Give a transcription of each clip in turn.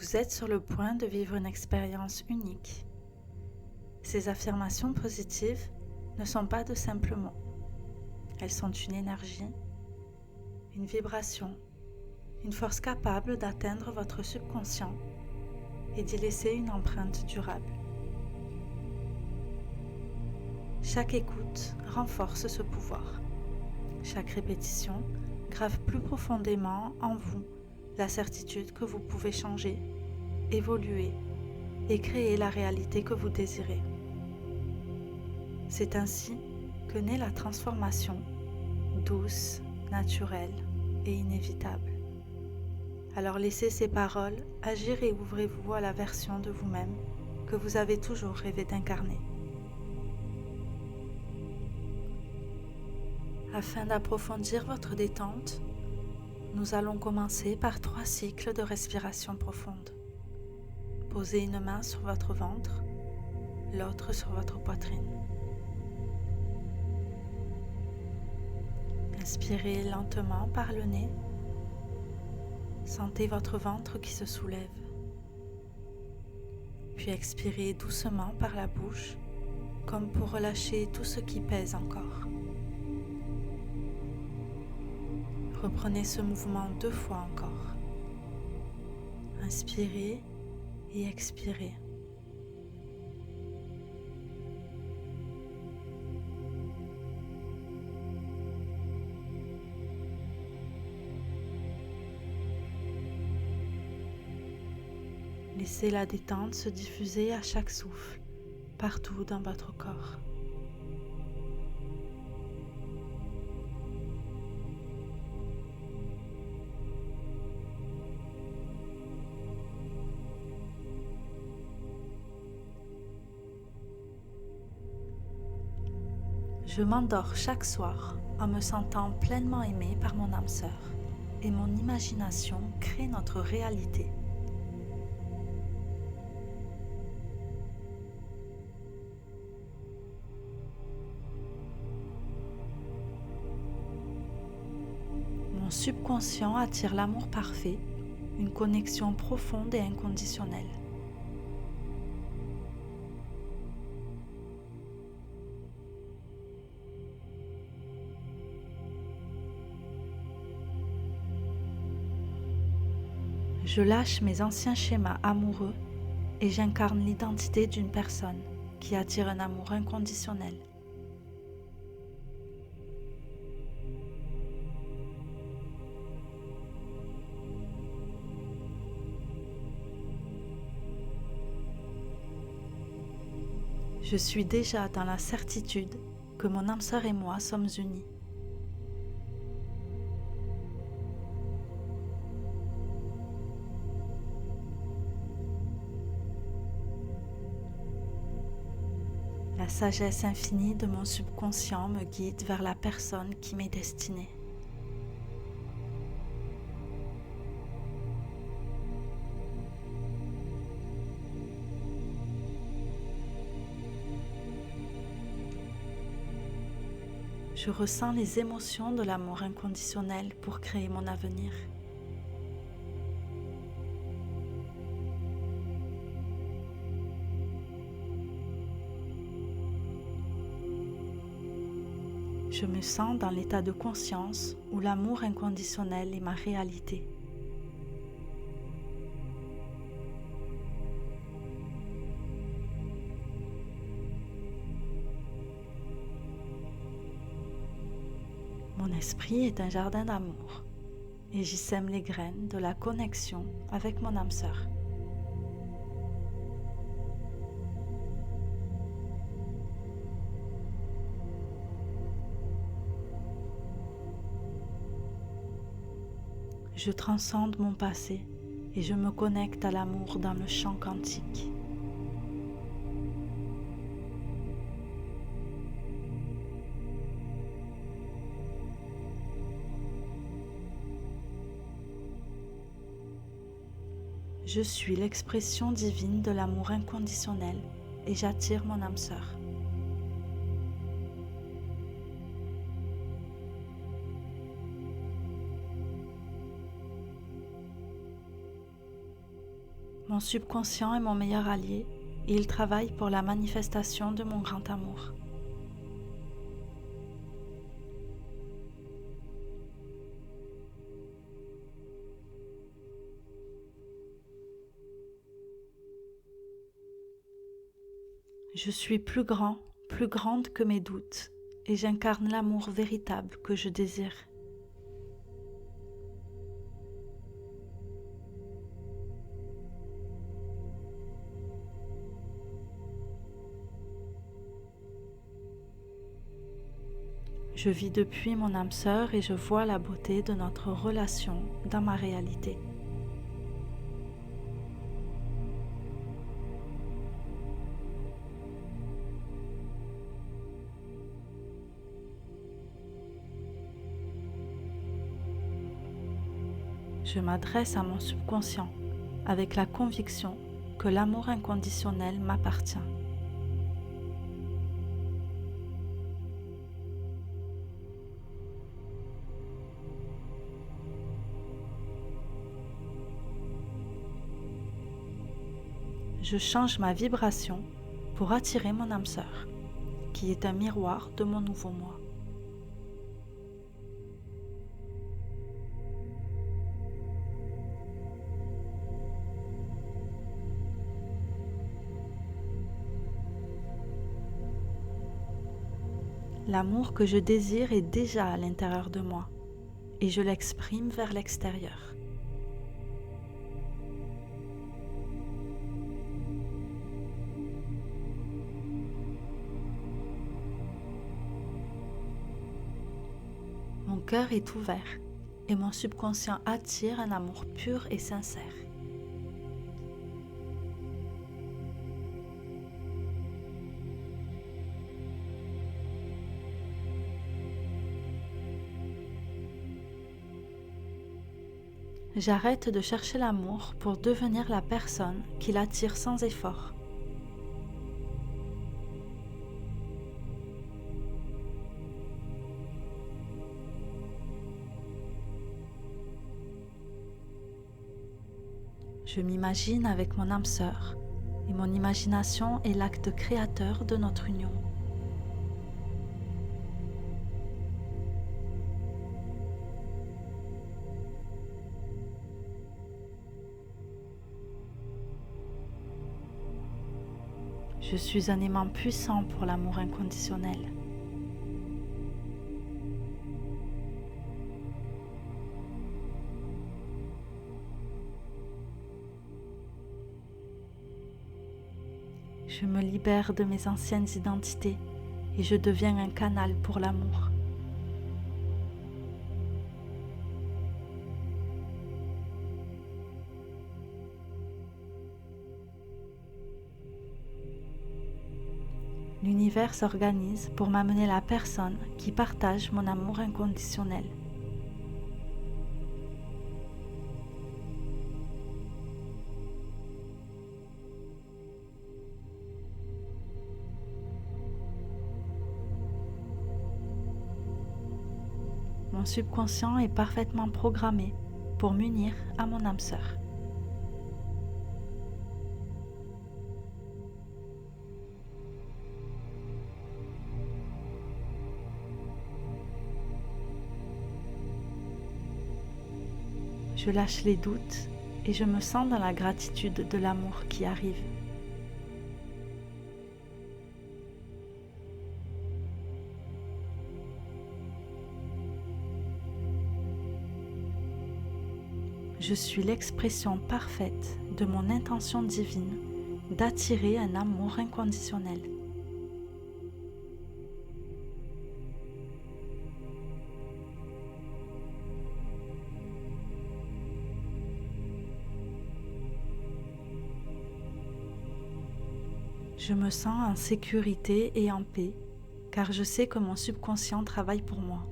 Vous êtes sur le point de vivre une expérience unique. Ces affirmations positives ne sont pas de simples mots. Elles sont une énergie, une vibration, une force capable d'atteindre votre subconscient et d'y laisser une empreinte durable. Chaque écoute renforce ce pouvoir. Chaque répétition grave plus profondément en vous la certitude que vous pouvez changer, évoluer et créer la réalité que vous désirez. C'est ainsi que naît la transformation, douce, naturelle et inévitable. Alors laissez ces paroles agir et ouvrez-vous à la version de vous-même que vous avez toujours rêvé d'incarner. Afin d'approfondir votre détente, nous allons commencer par 3 cycles de respiration profonde. Posez une main sur votre ventre, l'autre sur votre poitrine. Inspirez lentement par le nez. Sentez votre ventre qui se soulève. Puis expirez doucement par la bouche, comme pour relâcher tout ce qui pèse encore. Reprenez ce mouvement 2 fois encore. Inspirez et expirez. Laissez la détente se diffuser à chaque souffle, partout dans votre corps. Je m'endors chaque soir en me sentant pleinement aimée par mon âme sœur et mon imagination crée notre réalité. Mon subconscient attire l'amour parfait, une connexion profonde et inconditionnelle. Je lâche mes anciens schémas amoureux et j'incarne l'identité d'une personne qui attire un amour inconditionnel. Je suis déjà dans la certitude que mon âme sœur et moi sommes unis. La sagesse infinie de mon subconscient me guide vers la personne qui m'est destinée. Je ressens les émotions de l'amour inconditionnel pour créer mon avenir. Je me sens dans l'état de conscience où l'amour inconditionnel est ma réalité. Mon esprit est un jardin d'amour et j'y sème les graines de la connexion avec mon âme sœur. Je transcende mon passé et je me connecte à l'amour dans le champ quantique. Je suis l'expression divine de l'amour inconditionnel et j'attire mon âme sœur. Mon subconscient est mon meilleur allié et il travaille pour la manifestation de mon grand amour. Je suis plus grand, plus grande que mes doutes, et j'incarne l'amour véritable que je désire. Je vis depuis mon âme sœur et je vois la beauté de notre relation dans ma réalité. Je m'adresse à mon subconscient avec la conviction que l'amour inconditionnel m'appartient. Je change ma vibration pour attirer mon âme sœur, qui est un miroir de mon nouveau moi. L'amour que je désire est déjà à l'intérieur de moi et je l'exprime vers l'extérieur. Mon cœur est ouvert et mon subconscient attire un amour pur et sincère. J'arrête de chercher l'amour pour devenir la personne qui l'attire sans effort. Je m'imagine avec mon âme sœur et mon imagination est l'acte créateur de notre union. Je suis un aimant puissant pour l'amour inconditionnel. Je me libère de mes anciennes identités et je deviens un canal pour l'amour. L'univers s'organise pour m'amener la personne qui partage mon amour inconditionnel. Mon subconscient est parfaitement programmé pour m'unir à mon âme sœur. Je lâche les doutes et je me sens dans la gratitude de l'amour qui arrive. Je suis l'expression parfaite de mon intention divine d'attirer un amour inconditionnel. Je me sens en sécurité et en paix, car je sais que mon subconscient travaille pour moi.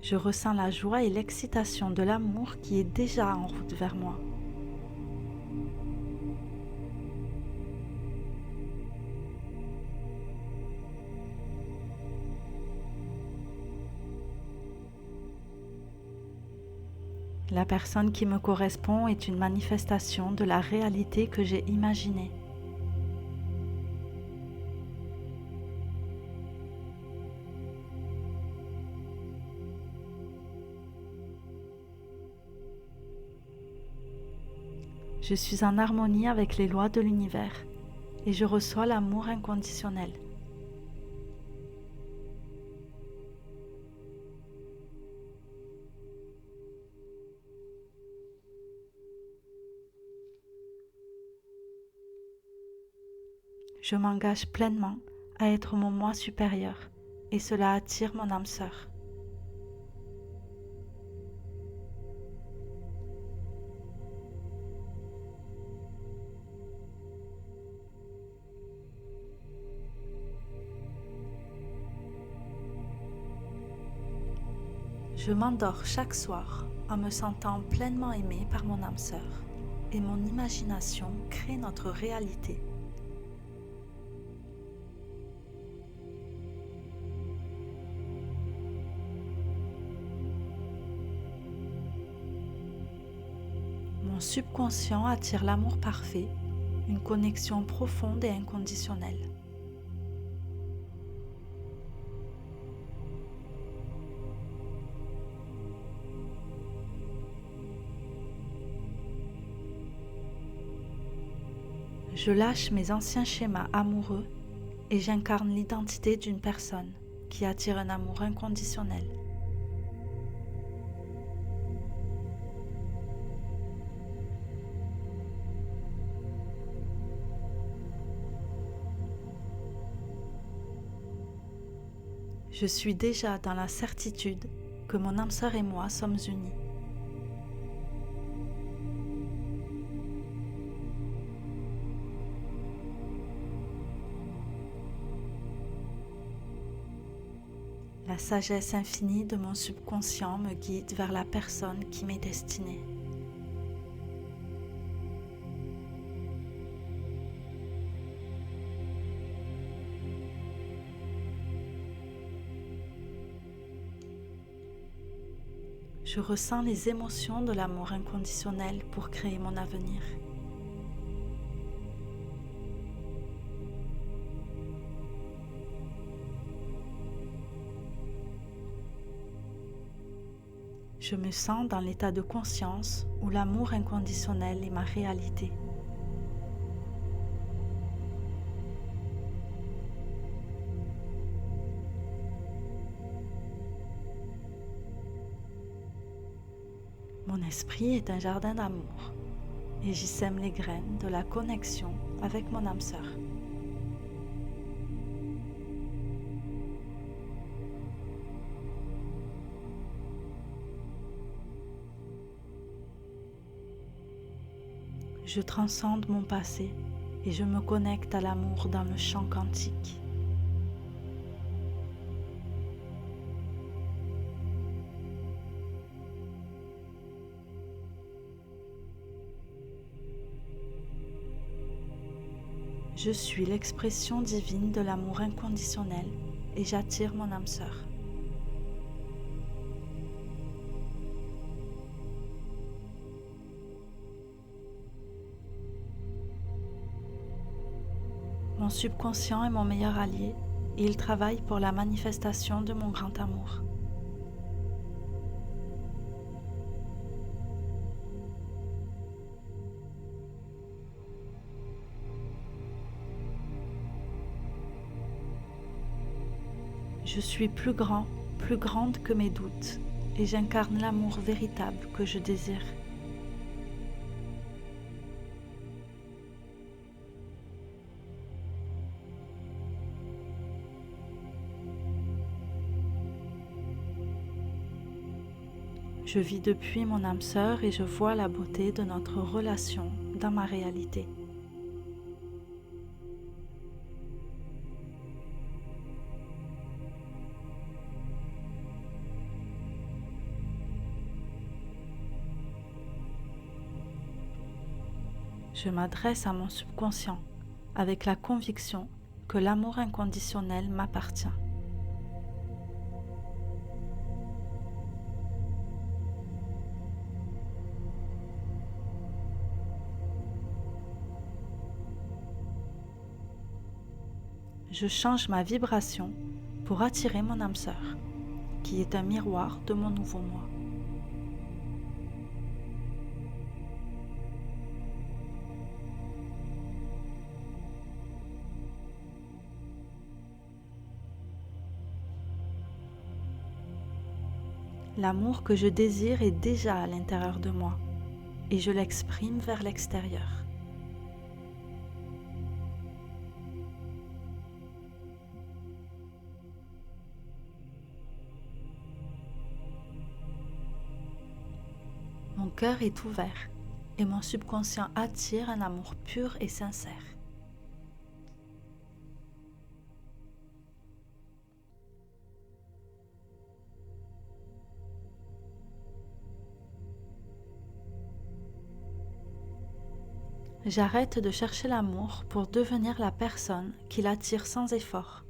Je ressens la joie et l'excitation de l'amour qui est déjà en route vers moi. La personne qui me correspond est une manifestation de la réalité que j'ai imaginée. Je suis en harmonie avec les lois de l'univers et je reçois l'amour inconditionnel. Je m'engage pleinement à être mon moi supérieur et cela attire mon âme sœur. Je m'endors chaque soir en me sentant pleinement aimée par mon âme sœur et mon imagination crée notre réalité. Mon subconscient attire l'amour parfait, une connexion profonde et inconditionnelle. Je lâche mes anciens schémas amoureux et j'incarne l'identité d'une personne qui attire un amour inconditionnel. Je suis déjà dans la certitude que mon âme sœur et moi sommes unis. La sagesse infinie de mon subconscient me guide vers la personne qui m'est destinée. Je ressens les émotions de l'amour inconditionnel pour créer mon avenir. Je me sens dans l'état de conscience où l'amour inconditionnel est ma réalité. Mon esprit est un jardin d'amour et j'y sème les graines de la connexion avec mon âme sœur. Je transcende mon passé et je me connecte à l'amour dans le champ quantique. Je suis l'expression divine de l'amour inconditionnel et j'attire mon âme sœur. Mon subconscient est mon meilleur allié et il travaille pour la manifestation de mon grand amour. Je suis plus grand, plus grande que mes doutes et j'incarne l'amour véritable que je désire. Je vis depuis mon âme sœur et je vois la beauté de notre relation dans ma réalité. Je m'adresse à mon subconscient avec la conviction que l'amour inconditionnel m'appartient. je change ma vibration pour attirer mon âme sœur, qui est un miroir de mon nouveau moi. L'amour que je désire est déjà à l'intérieur de moi et je l'exprime vers l'extérieur. Mon cœur est ouvert et mon subconscient attire un amour pur et sincère. J'arrête de chercher l'amour pour devenir la personne qui l'attire sans effort.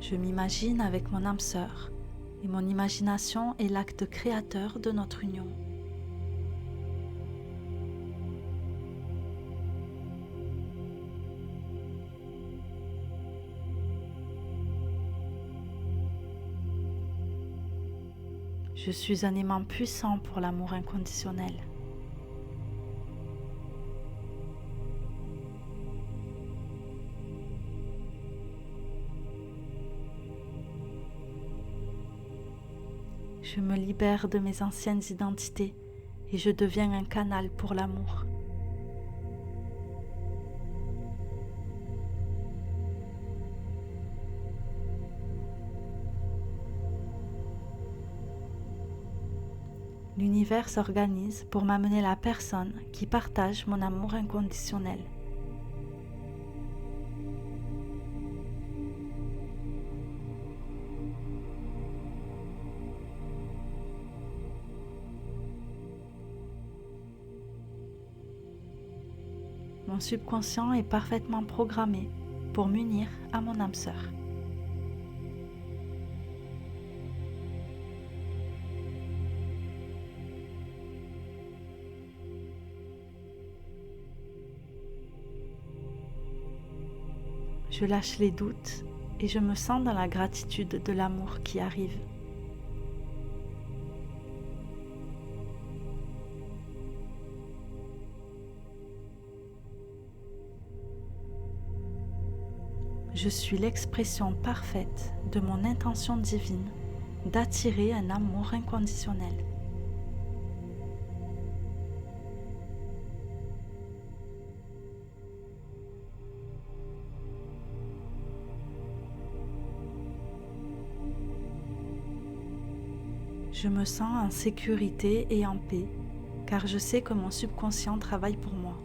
Je m'imagine avec mon âme sœur et mon imagination est l'acte créateur de notre union. Je suis un aimant puissant pour l'amour inconditionnel. Je me libère de mes anciennes identités et je deviens un canal pour l'amour. L'univers s'organise pour m'amener la personne qui partage mon amour inconditionnel. Mon subconscient est parfaitement programmé pour m'unir à mon âme sœur. Je lâche les doutes et je me sens dans la gratitude de l'amour qui arrive. Je suis l'expression parfaite de mon intention divine d'attirer un amour inconditionnel. Je me sens en sécurité et en paix, car je sais que mon subconscient travaille pour moi.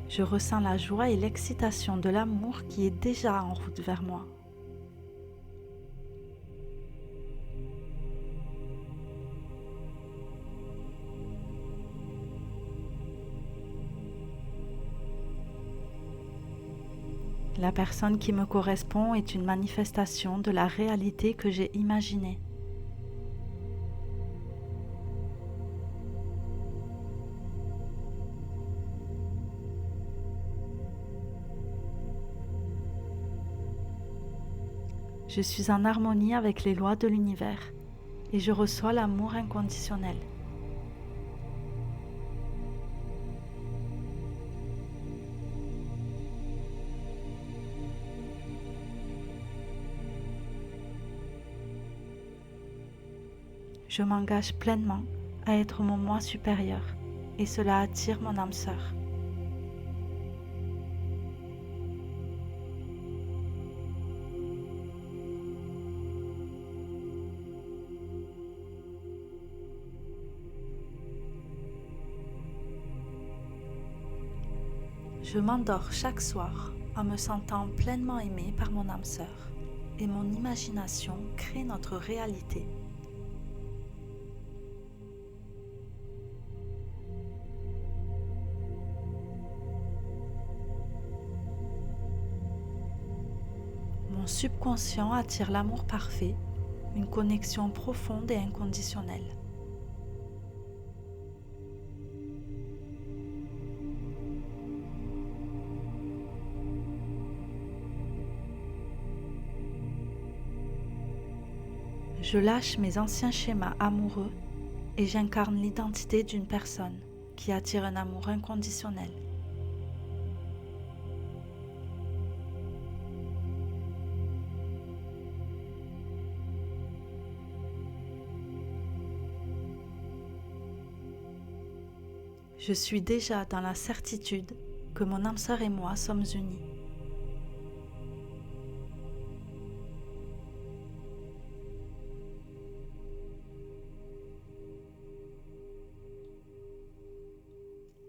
Je ressens la joie et l'excitation de l'amour qui est déjà en route vers moi. La personne qui me correspond est une manifestation de la réalité que j'ai imaginée. Je suis en harmonie avec les lois de l'univers et je reçois l'amour inconditionnel. Je m'engage pleinement à être mon moi supérieur et cela attire mon âme sœur. Je m'endors chaque soir en me sentant pleinement aimée par mon âme sœur et mon imagination crée notre réalité. Mon subconscient attire l'amour parfait, une connexion profonde et inconditionnelle. Je lâche mes anciens schémas amoureux et j'incarne l'identité d'une personne qui attire un amour inconditionnel. Je suis déjà dans la certitude que mon âme sœur et moi sommes unis.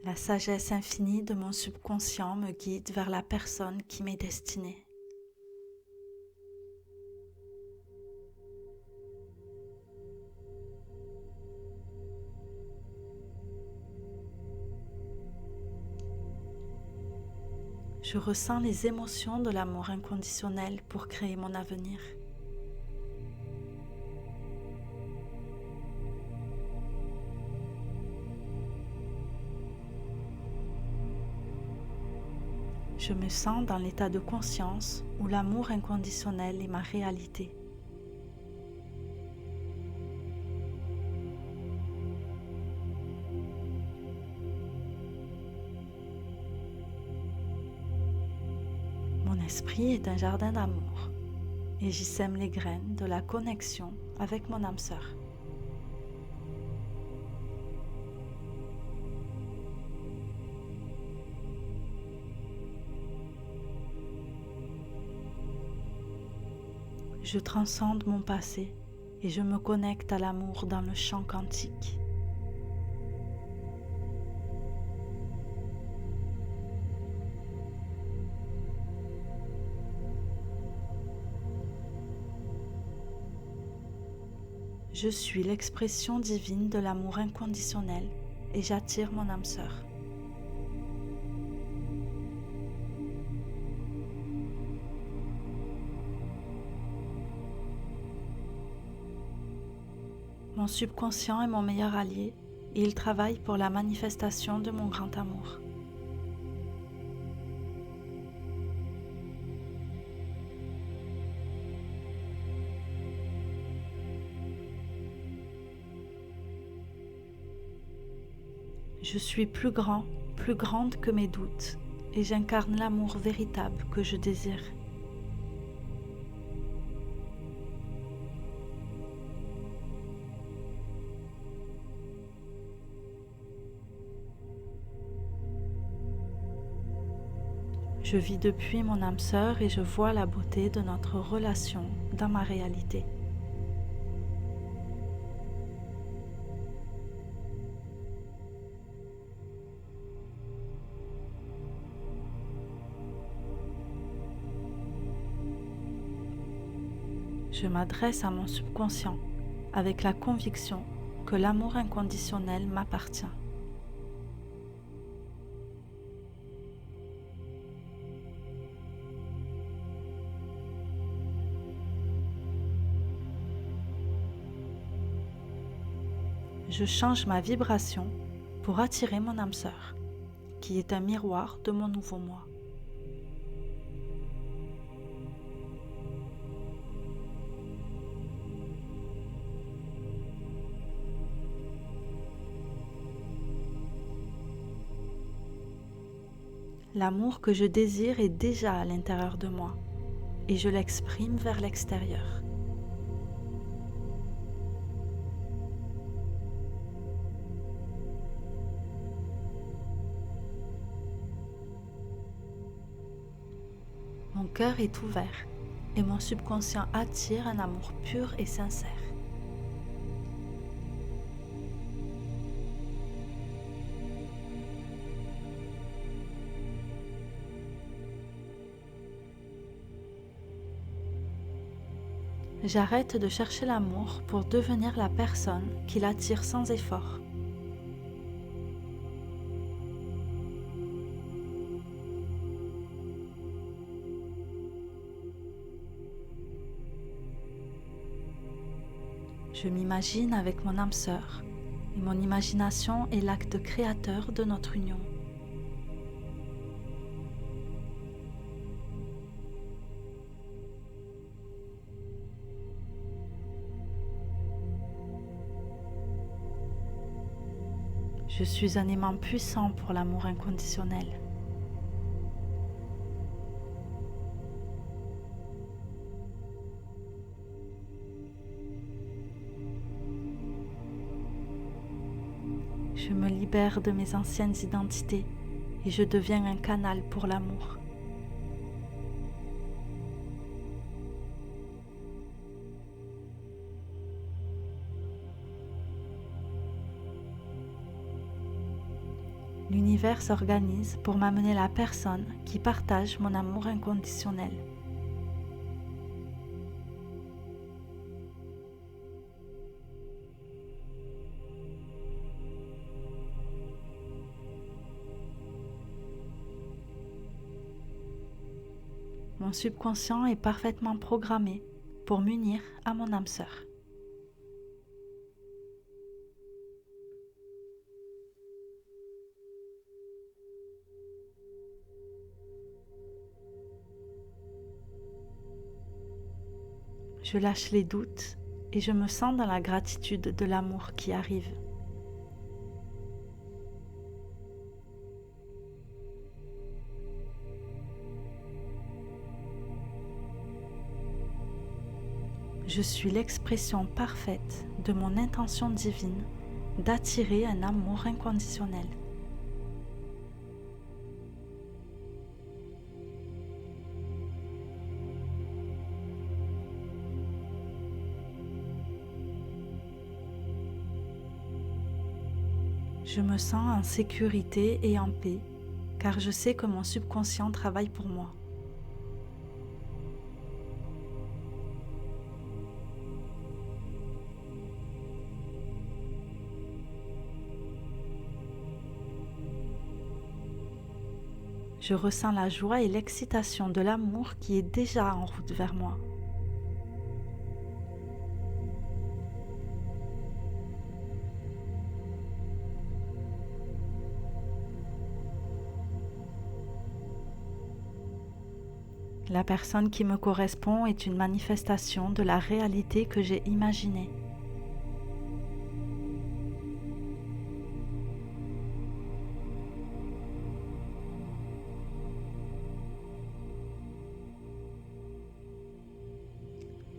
La sagesse infinie de mon subconscient me guide vers la personne qui m'est destinée. Je ressens les émotions de l'amour inconditionnel pour créer mon avenir. Je me sens dans l'état de conscience où l'amour inconditionnel est ma réalité. Mon esprit est un jardin d'amour et j'y sème les graines de la connexion avec mon âme sœur. Je transcende mon passé et je me connecte à l'amour dans le champ quantique. Je suis l'expression divine de l'amour inconditionnel et j'attire mon âme sœur. Mon subconscient est mon meilleur allié et il travaille pour la manifestation de mon grand amour. Je suis plus grand, plus grande que mes doutes et j'incarne l'amour véritable que je désire. Je vis depuis mon âme sœur et je vois la beauté de notre relation dans ma réalité. Je m'adresse à mon subconscient avec la conviction que l'amour inconditionnel m'appartient. Je change ma vibration pour attirer mon âme sœur, qui est un miroir de mon nouveau moi. L'amour que je désire est déjà à l'intérieur de moi et je l'exprime vers l'extérieur. Mon cœur est ouvert et mon subconscient attire un amour pur et sincère. J'arrête de chercher l'amour pour devenir la personne qui l'attire sans effort. Je m'imagine avec mon âme sœur et mon imagination est l'acte créateur de notre union. Je suis un aimant puissant pour l'amour inconditionnel. Je me libère de mes anciennes identités et je deviens un canal pour l'amour. L'univers s'organise pour m'amener la personne qui partage mon amour inconditionnel. Mon subconscient est parfaitement programmé pour m'unir à mon âme sœur. Je lâche les doutes et je me sens dans la gratitude de l'amour qui arrive. Je suis l'expression parfaite de mon intention divine d'attirer un amour inconditionnel. Je me sens en sécurité et en paix, car je sais que mon subconscient travaille pour moi. Je ressens la joie et l'excitation de l'amour qui est déjà en route vers moi. La personne qui me correspond est une manifestation de la réalité que j'ai imaginée.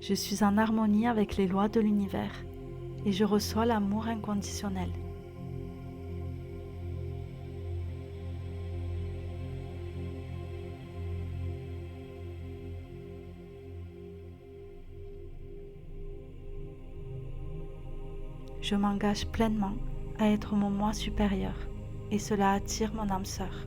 Je suis en harmonie avec les lois de l'univers et je reçois l'amour inconditionnel. Je m'engage pleinement à être mon moi supérieur et cela attire mon âme sœur.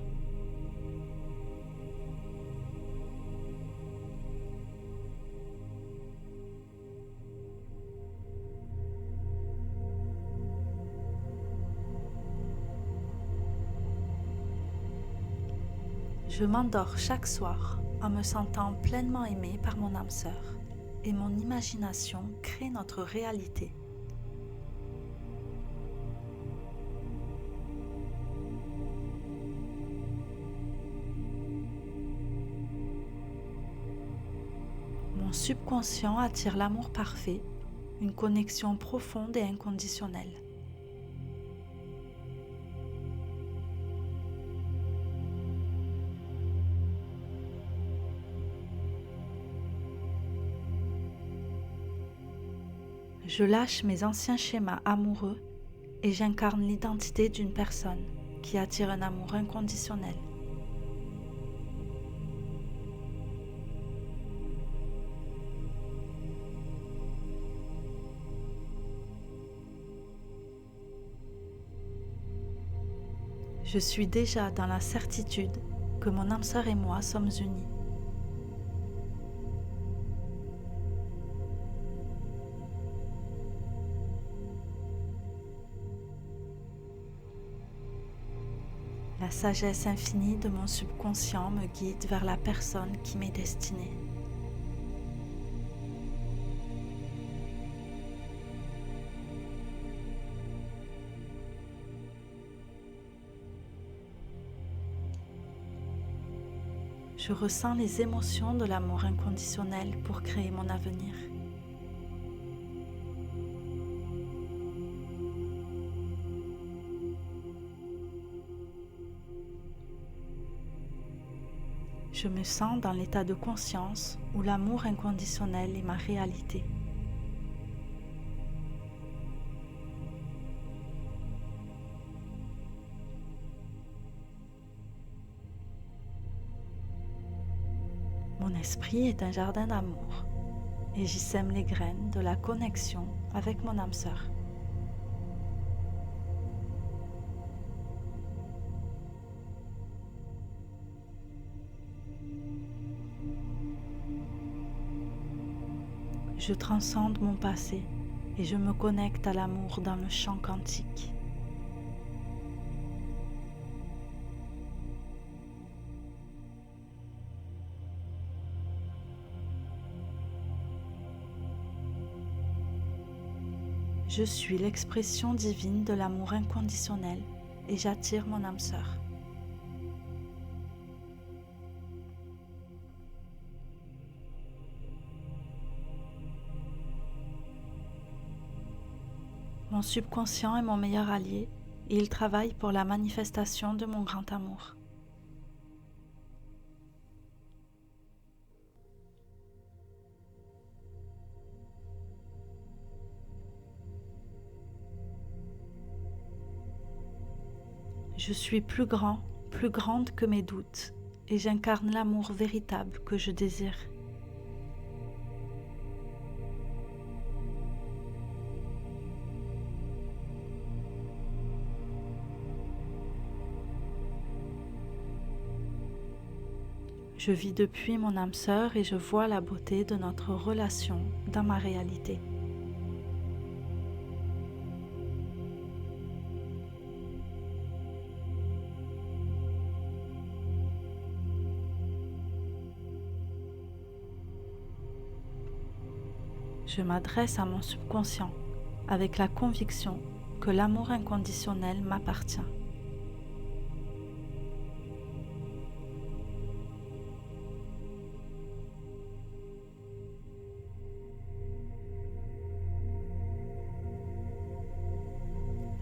Je m'endors chaque soir en me sentant pleinement aimée par mon âme sœur et mon imagination crée notre réalité. Mon subconscient attire l'amour parfait, une connexion profonde et inconditionnelle. Je lâche mes anciens schémas amoureux et j'incarne l'identité d'une personne qui attire un amour inconditionnel. Je suis déjà dans la certitude que mon âme sœur et moi sommes unis. La sagesse infinie de mon subconscient me guide vers la personne qui m'est destinée. je ressens les émotions de l'amour inconditionnel pour créer mon avenir. Je me sens dans l'état de conscience où l'amour inconditionnel est ma réalité. Mon esprit est un jardin d'amour et j'y sème les graines de la connexion avec mon âme sœur. Je transcende mon passé et je me connecte à l'amour dans le champ quantique. Je suis l'expression divine de l'amour inconditionnel et j'attire mon âme sœur. Mon subconscient est mon meilleur allié et il travaille pour la manifestation de mon grand amour. Je suis plus grand, plus grande que mes doutes et j'incarne l'amour véritable que je désire. Je vis depuis mon âme sœur et je vois la beauté de notre relation dans ma réalité. Je m'adresse à mon subconscient avec la conviction que l'amour inconditionnel m'appartient.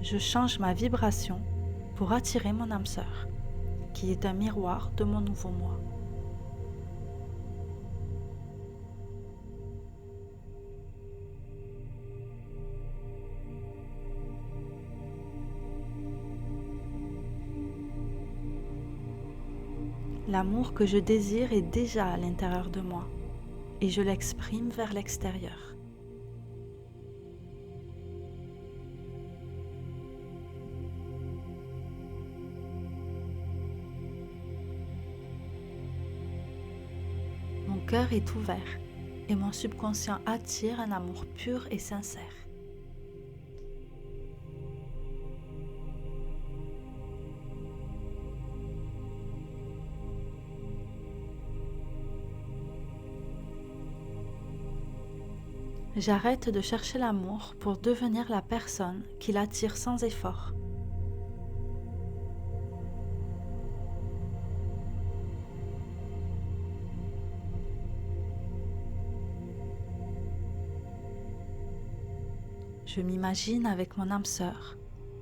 Je change ma vibration pour attirer mon âme sœur, qui est un miroir de mon nouveau moi. L'amour que je désire est déjà à l'intérieur de moi et je l'exprime vers l'extérieur. Mon cœur est ouvert et mon subconscient attire un amour pur et sincère. J'arrête de chercher l'amour pour devenir la personne qui l'attire sans effort. Je m'imagine avec mon âme sœur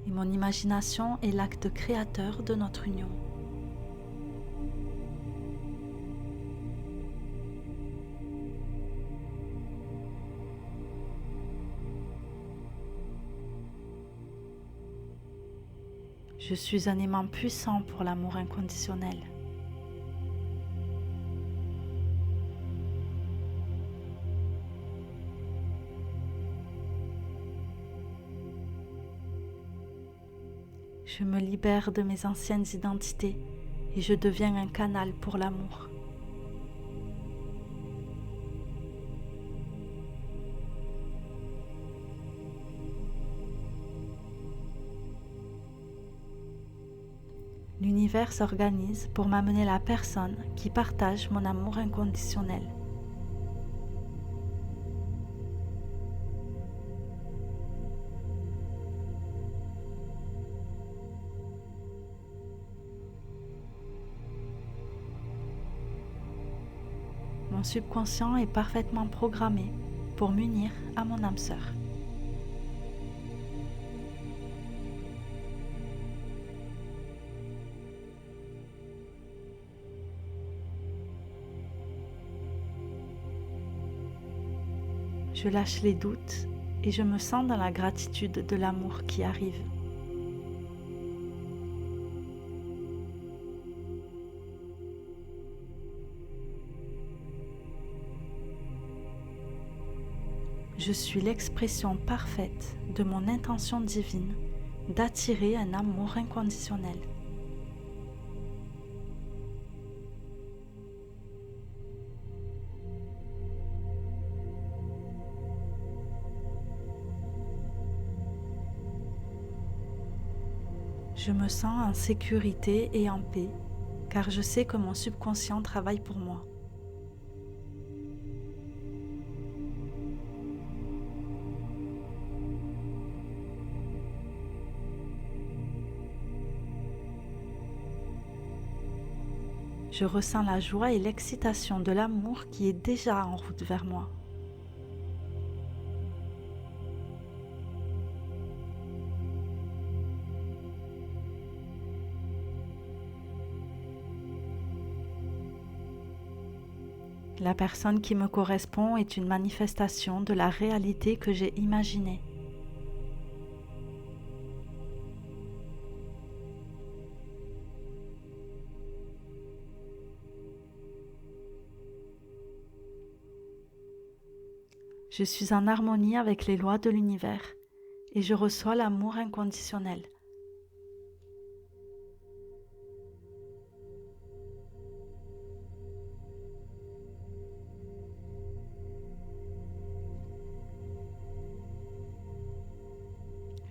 et mon imagination est l'acte créateur de notre union. Je suis un aimant puissant pour l'amour inconditionnel. Je me libère de mes anciennes identités et je deviens un canal pour l'amour. L'univers s'organise pour m'amener la personne qui partage mon amour inconditionnel. Mon subconscient est parfaitement programmé pour m'unir à mon âme sœur. Je lâche les doutes et je me sens dans la gratitude de l'amour qui arrive. Je suis l'expression parfaite de mon intention divine d'attirer un amour inconditionnel. Je me sens en sécurité et en paix, car je sais que mon subconscient travaille pour moi. Je ressens la joie et l'excitation de l'amour qui est déjà en route vers moi. La personne qui me correspond est une manifestation de la réalité que j'ai imaginée. Je suis en harmonie avec les lois de l'univers et je reçois l'amour inconditionnel.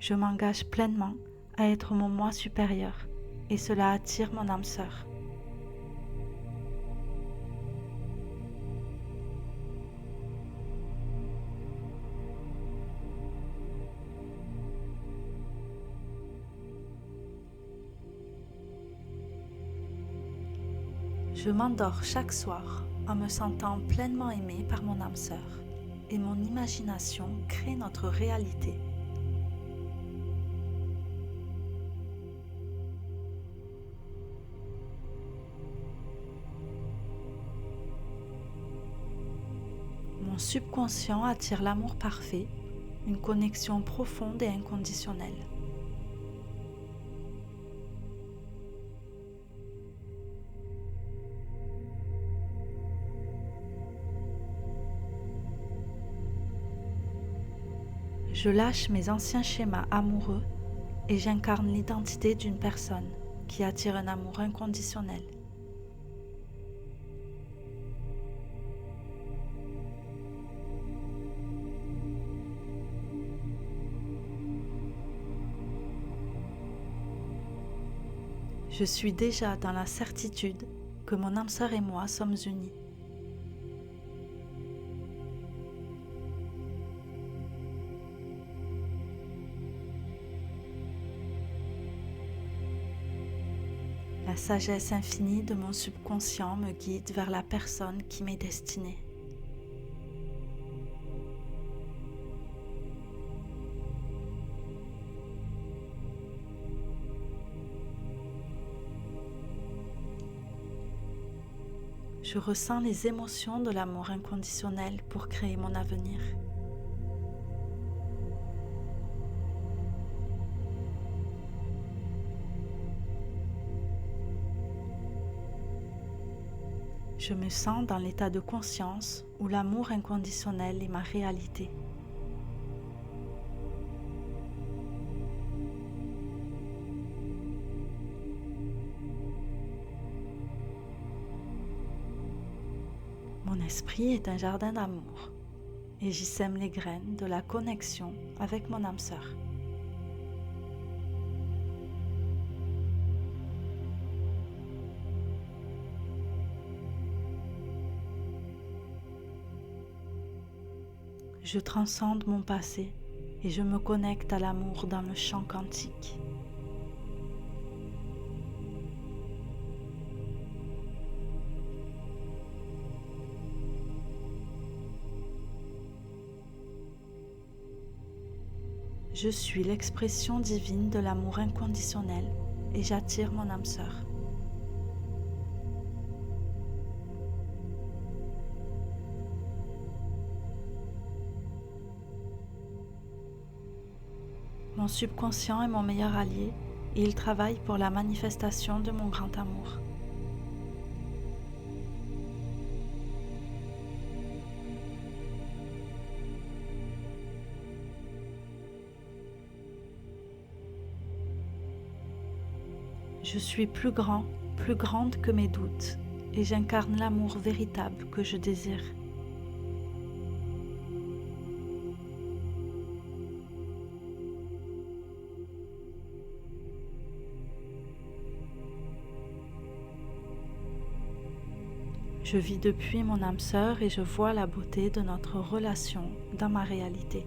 Je m'engage pleinement à être mon moi supérieur et cela attire mon âme sœur. Je m'endors chaque soir en me sentant pleinement aimée par mon âme sœur et mon imagination crée notre réalité. Mon subconscient attire l'amour parfait, une connexion profonde et inconditionnelle. Je lâche mes anciens schémas amoureux et j'incarne l'identité d'une personne qui attire un amour inconditionnel. Je suis déjà dans la certitude que mon âme sœur et moi sommes unis. La sagesse infinie de mon subconscient me guide vers la personne qui m'est destinée. Je ressens les émotions de l'amour inconditionnel pour créer mon avenir. Je me sens dans l'état de conscience où l'amour inconditionnel est ma réalité. Mon esprit est un jardin d'amour et j'y sème les graines de la connexion avec mon âme sœur. Je transcende mon passé et je me connecte à l'amour dans le champ quantique. Je suis l'expression divine de l'amour inconditionnel et j'attire mon âme sœur. Mon subconscient est mon meilleur allié et il travaille pour la manifestation de mon grand amour. Je suis plus grand, plus grande que mes doutes et j'incarne l'amour véritable que je désire. Je vis depuis mon âme sœur et je vois la beauté de notre relation dans ma réalité.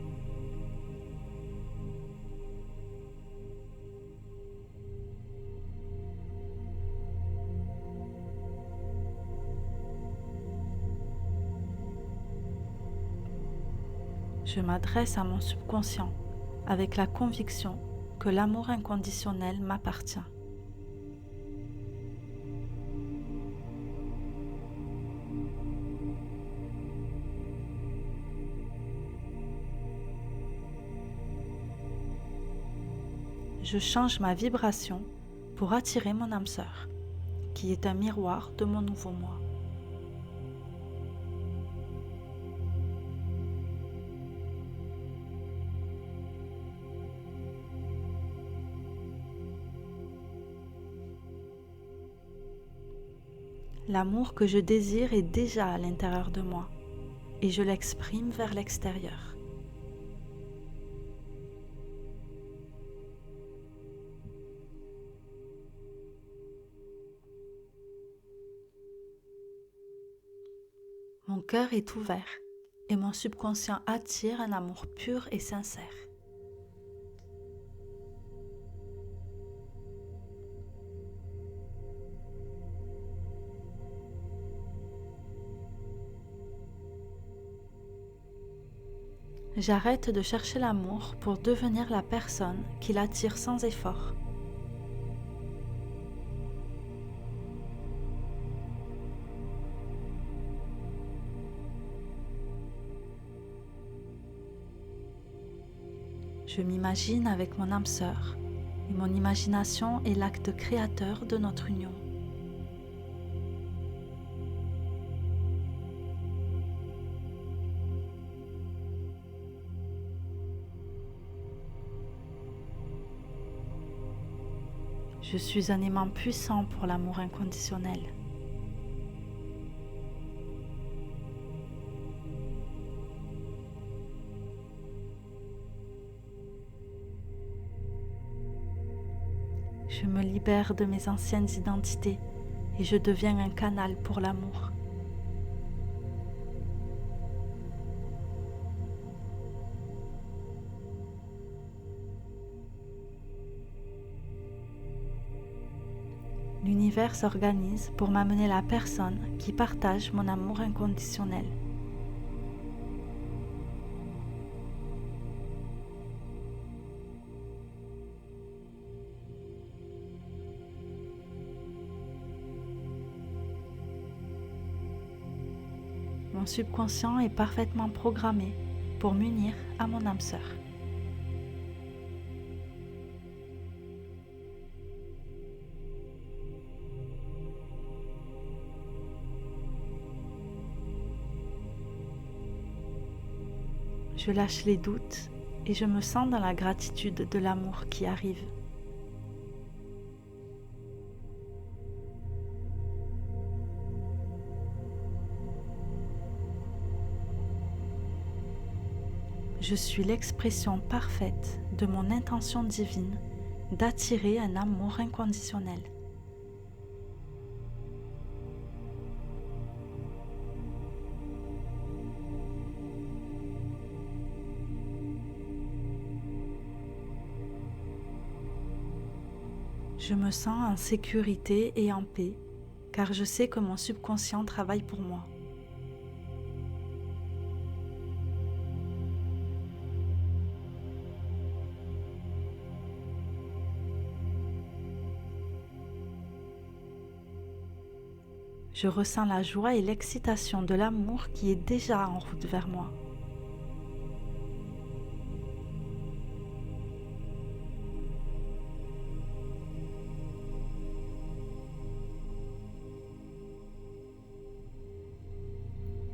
Je m'adresse à mon subconscient avec la conviction que l'amour inconditionnel m'appartient. Je change ma vibration pour attirer mon âme sœur, qui est un miroir de mon nouveau moi. L'amour que je désire est déjà à l'intérieur de moi et je l'exprime vers l'extérieur. Mon cœur est ouvert et mon subconscient attire un amour pur et sincère. J'arrête de chercher l'amour pour devenir la personne qui l'attire sans effort. Je m'imagine avec mon âme sœur et mon imagination est l'acte créateur de notre union. Je suis un aimant puissant pour l'amour inconditionnel. Je me libère de mes anciennes identités et je deviens un canal pour l'amour. L'univers s'organise pour m'amener la personne qui partage mon amour inconditionnel. Mon subconscient est parfaitement programmé pour m'unir à mon âme sœur. Je lâche les doutes et je me sens dans la gratitude de l'amour qui arrive. Je suis l'expression parfaite de mon intention divine d'attirer un amour inconditionnel. Je me sens en sécurité et en paix, car je sais que mon subconscient travaille pour moi. Je ressens la joie et l'excitation de l'amour qui est déjà en route vers moi.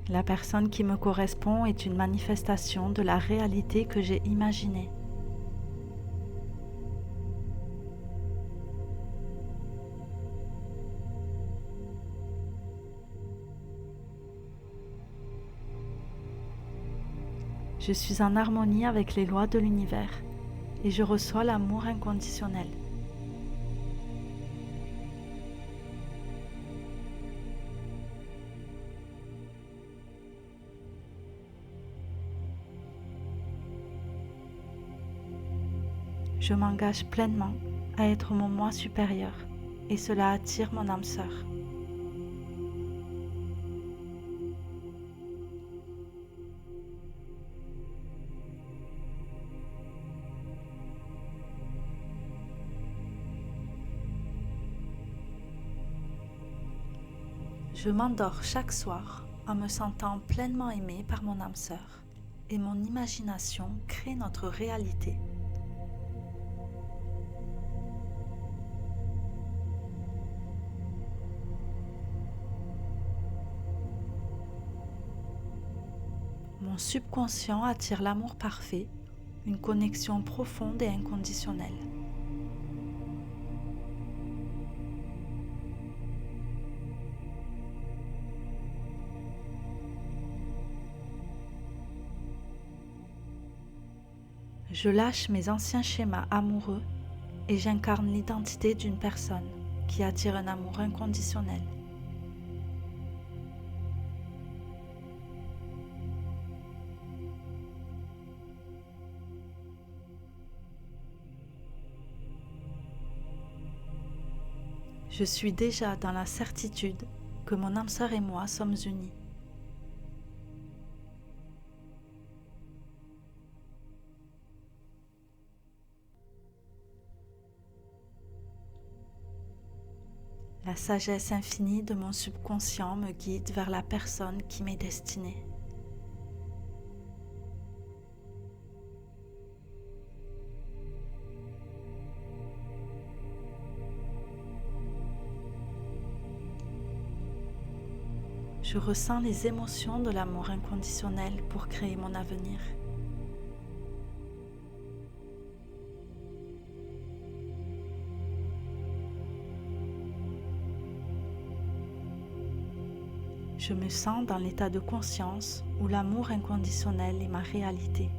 La personne qui me correspond est une manifestation de la réalité que j'ai imaginée. Je suis en harmonie avec les lois de l'univers et je reçois l'amour inconditionnel. Je m'engage pleinement à être mon moi supérieur et cela attire mon âme sœur. Je m'endors chaque soir en me sentant pleinement aimée par mon âme sœur et mon imagination crée notre réalité. Mon subconscient attire l'amour parfait, une connexion profonde et inconditionnelle. Je lâche mes anciens schémas amoureux et j'incarne l'identité d'une personne qui attire un amour inconditionnel. Je suis déjà dans la certitude que mon âme sœur et moi sommes unis. La sagesse infinie de mon subconscient me guide vers la personne qui m'est destinée. Je ressens les émotions de l'amour inconditionnel pour créer mon avenir. Je me sens dans l'état de conscience où l'amour inconditionnel est ma réalité.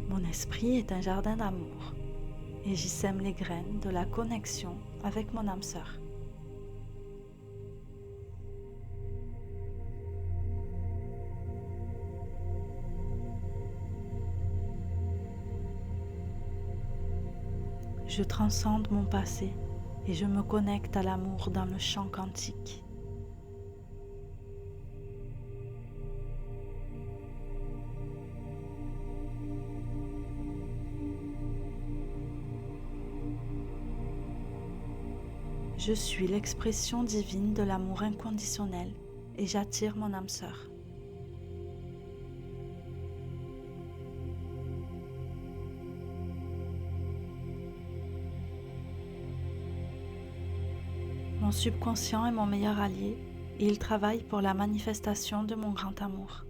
Mon esprit est un jardin d'amour et j'y sème les graines de la connexion avec mon âme sœur. Je transcende mon passé et je me connecte à l'amour dans le champ quantique. Je suis l'expression divine de l'amour inconditionnel et j'attire mon âme sœur. Mon subconscient est mon meilleur allié et il travaille pour la manifestation de mon grand amour.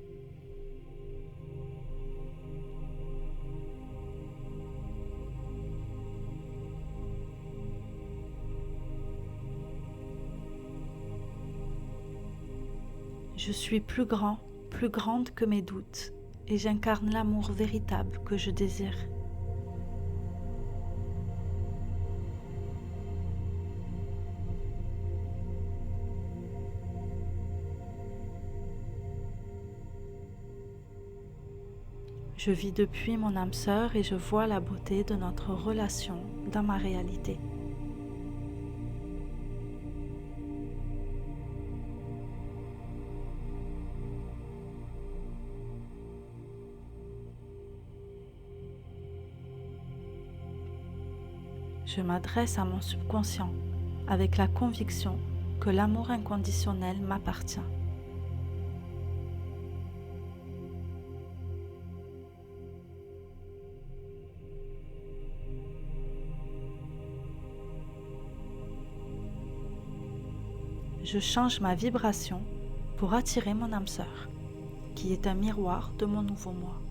Je suis plus grand, plus grande que mes doutes et j'incarne l'amour véritable que je désire. Je vis depuis mon âme sœur et je vois la beauté de notre relation dans ma réalité. Je m'adresse à mon subconscient avec la conviction que l'amour inconditionnel m'appartient. Je change ma vibration pour attirer mon âme sœur, qui est un miroir de mon nouveau moi.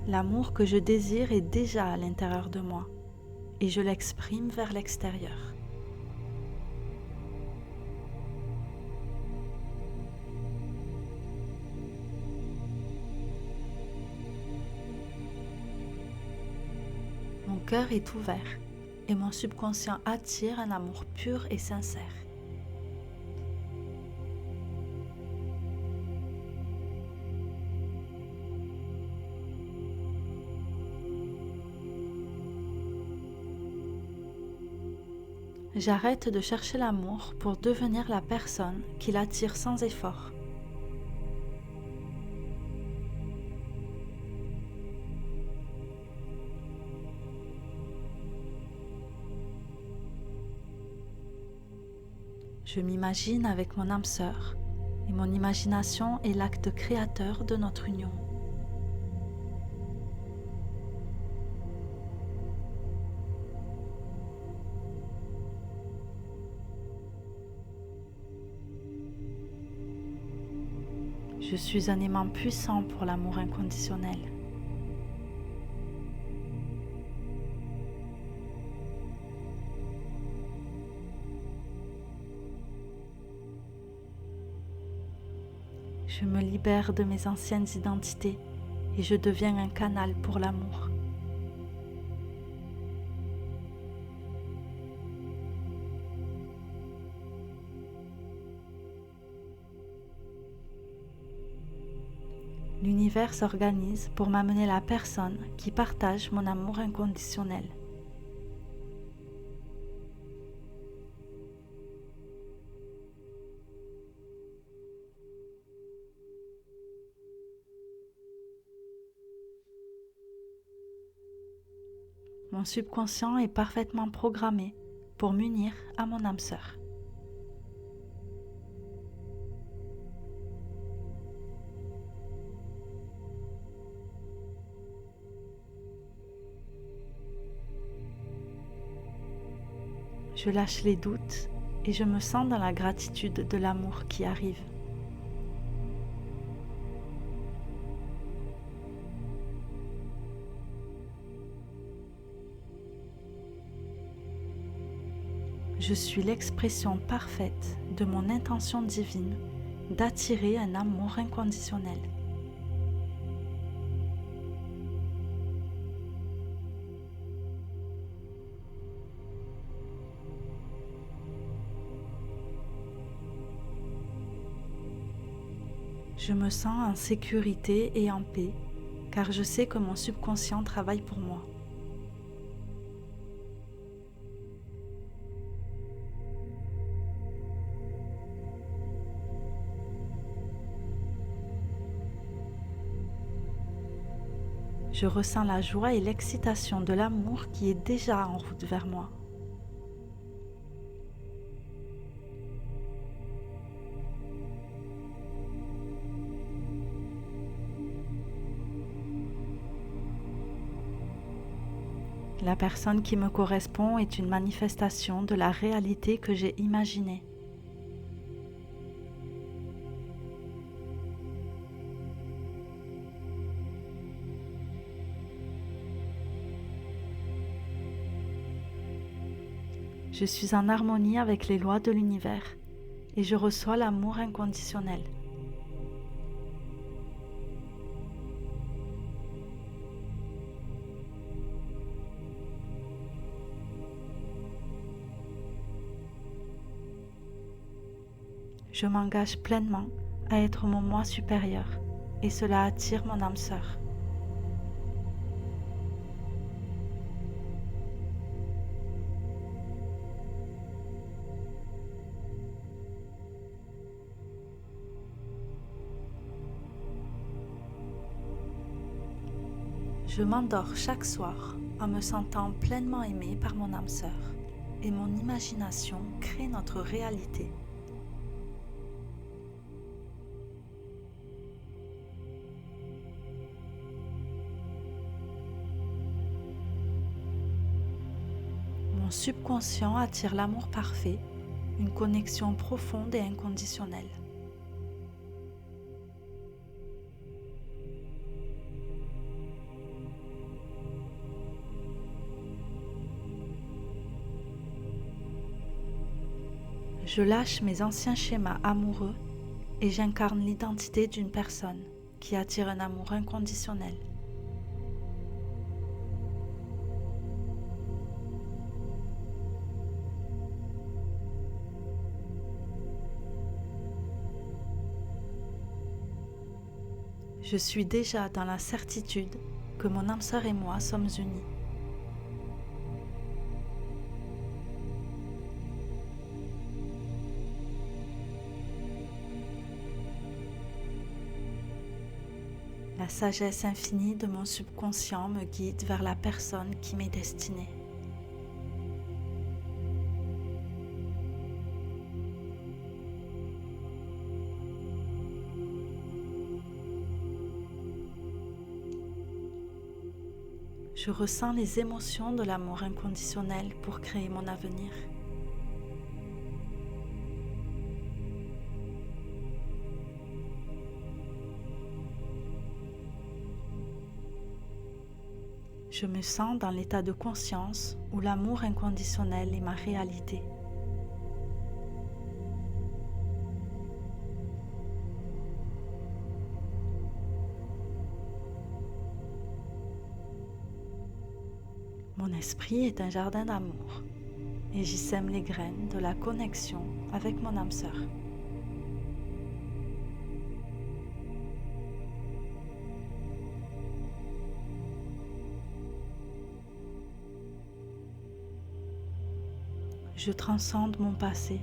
L'amour que je désire est déjà à l'intérieur de moi et je l'exprime vers l'extérieur. Mon cœur est ouvert et mon subconscient attire un amour pur et sincère. J'arrête de chercher l'amour pour devenir la personne qui l'attire sans effort. Je m'imagine avec mon âme sœur et mon imagination est l'acte créateur de notre union. Je suis un aimant puissant pour l'amour inconditionnel. Je me libère de mes anciennes identités et je deviens un canal pour l'amour. L'univers s'organise pour m'amener la personne qui partage mon amour inconditionnel. Mon subconscient est parfaitement programmé pour m'unir à mon âme sœur. Je lâche les doutes et je me sens dans la gratitude de l'amour qui arrive. Je suis l'expression parfaite de mon intention divine d'attirer un amour inconditionnel. Je me sens en sécurité et en paix, car je sais que mon subconscient travaille pour moi. Je ressens la joie et l'excitation de l'amour qui est déjà en route vers moi. La personne qui me correspond est une manifestation de la réalité que j'ai imaginée. Je suis en harmonie avec les lois de l'univers et je reçois l'amour inconditionnel. Je m'engage pleinement à être mon moi supérieur et cela attire mon âme sœur. Je m'endors chaque soir en me sentant pleinement aimée par mon âme sœur et mon imagination crée notre réalité. Mon subconscient attire l'amour parfait, une connexion profonde et inconditionnelle. Je lâche mes anciens schémas amoureux et j'incarne l'identité d'une personne qui attire un amour inconditionnel. Je suis déjà dans la certitude que mon âme sœur et moi sommes unis. La sagesse infinie de mon subconscient me guide vers la personne qui m'est destinée. Je ressens les émotions de l'amour inconditionnel pour créer mon avenir. Je me sens dans l'état de conscience où l'amour inconditionnel est ma réalité. Mon esprit est un jardin d'amour et j'y sème les graines de la connexion avec mon âme sœur. Je transcende mon passé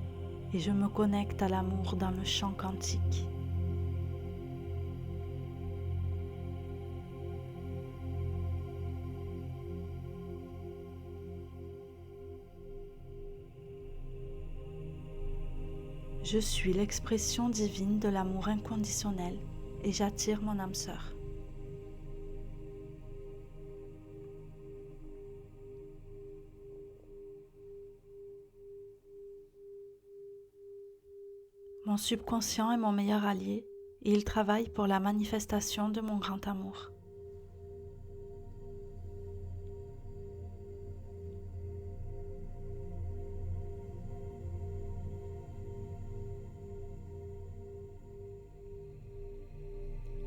et je me connecte à l'amour dans le champ quantique. Je suis l'expression divine de l'amour inconditionnel et j'attire mon âme sœur. Mon subconscient est mon meilleur allié et il travaille pour la manifestation de mon grand amour.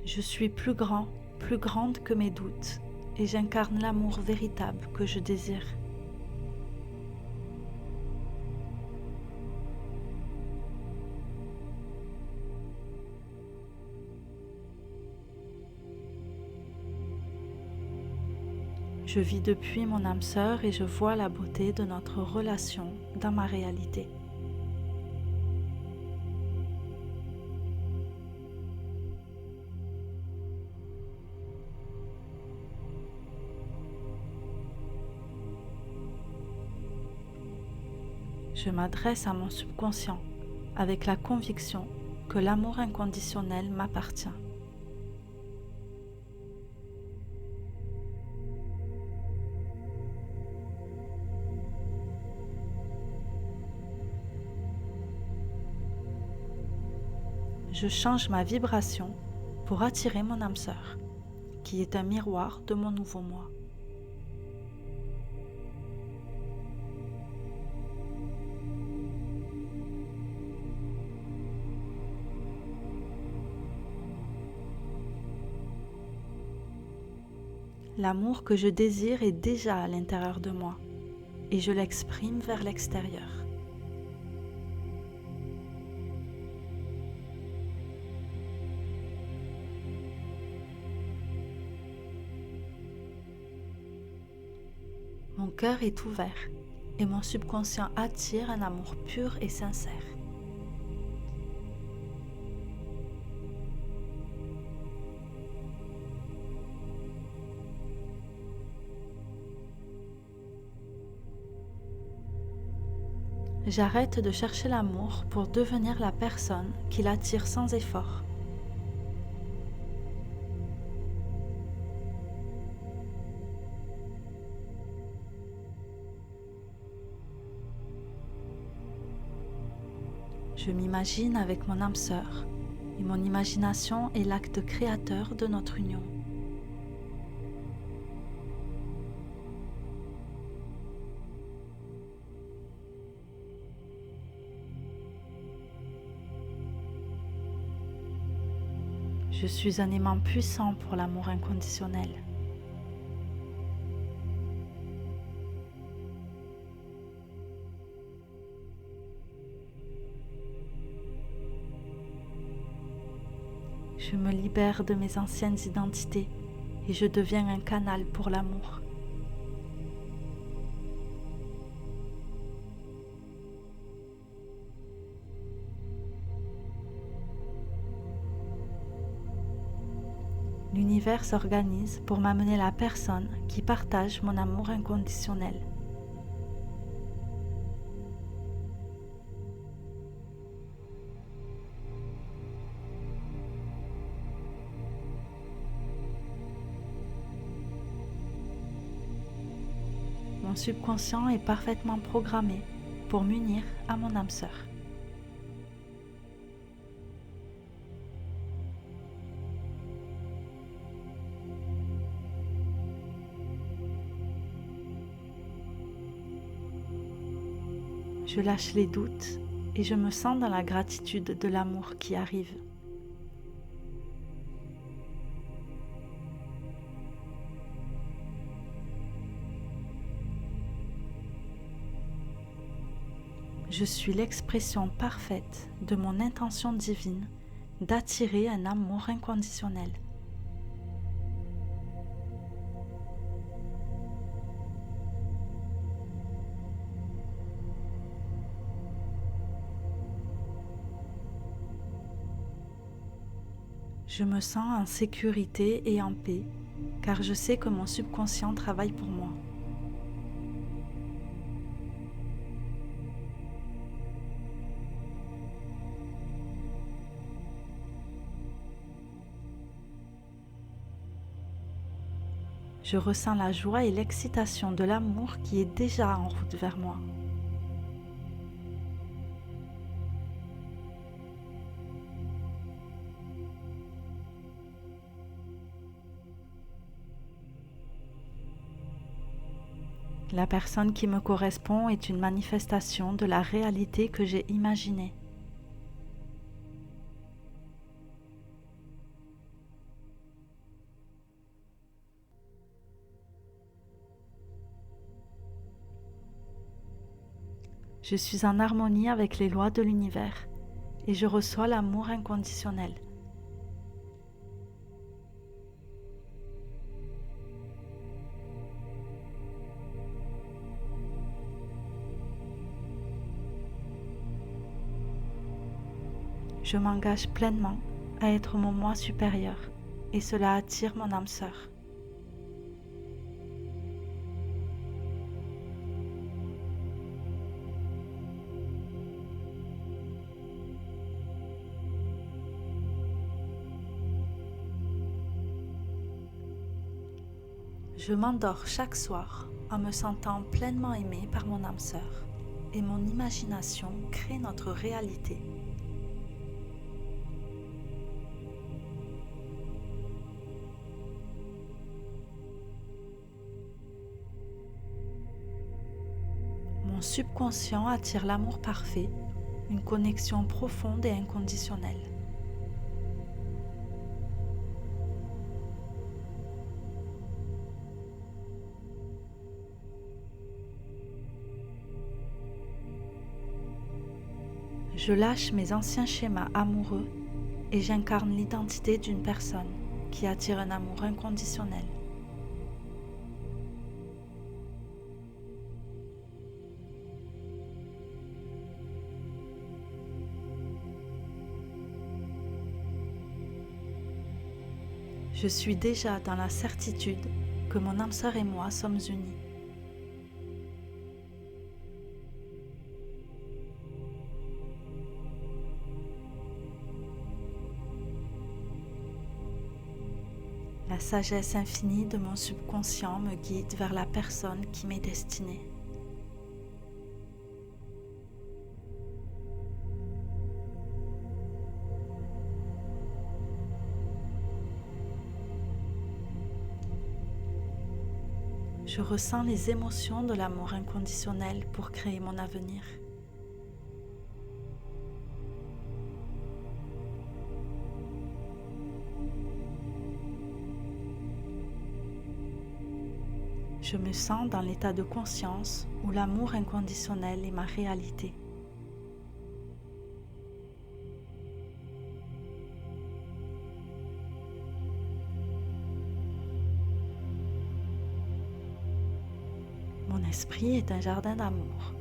Je suis plus grand, plus grande que mes doutes et j'incarne l'amour véritable que je désire. Je vis depuis mon âme sœur et je vois la beauté de notre relation dans ma réalité. Je m'adresse à mon subconscient avec la conviction que l'amour inconditionnel m'appartient. Je change ma vibration pour attirer mon âme sœur, qui est un miroir de mon nouveau moi. L'amour que je désire est déjà à l'intérieur de moi et je l'exprime vers l'extérieur. Mon cœur est ouvert et mon subconscient attire un amour pur et sincère. J'arrête de chercher l'amour pour devenir la personne qui l'attire sans effort. Je m'imagine avec mon âme sœur, et mon imagination est l'acte créateur de notre union. Je suis un aimant puissant pour l'amour inconditionnel. Je me libère de mes anciennes identités et je deviens un canal pour l'amour. L'univers s'organise pour m'amener la personne qui partage mon amour inconditionnel. Mon subconscient est parfaitement programmé pour m'unir à mon âme sœur. Je lâche les doutes et je me sens dans la gratitude de l'amour qui arrive. Je suis l'expression parfaite de mon intention divine d'attirer un amour inconditionnel. Je me sens en sécurité et en paix, car je sais que mon subconscient travaille pour moi. Je ressens la joie et l'excitation de l'amour qui est déjà en route vers moi. La personne qui me correspond est une manifestation de la réalité que j'ai imaginée. Je suis en harmonie avec les lois de l'univers et je reçois l'amour inconditionnel. Je m'engage pleinement à être mon moi supérieur et cela attire mon âme sœur. Je m'endors chaque soir en me sentant pleinement aimée par mon âme sœur et mon imagination crée notre réalité. Mon subconscient attire l'amour parfait, une connexion profonde et inconditionnelle. Je lâche mes anciens schémas amoureux et j'incarne l'identité d'une personne qui attire un amour inconditionnel. Je suis déjà dans la certitude que mon âme sœur et moi sommes unis. La sagesse infinie de mon subconscient me guide vers la personne qui m'est destinée. Je ressens les émotions de l'amour inconditionnel pour créer mon avenir. Je me sens dans l'état de conscience où l'amour inconditionnel est ma réalité. Mon esprit est un jardin d'amour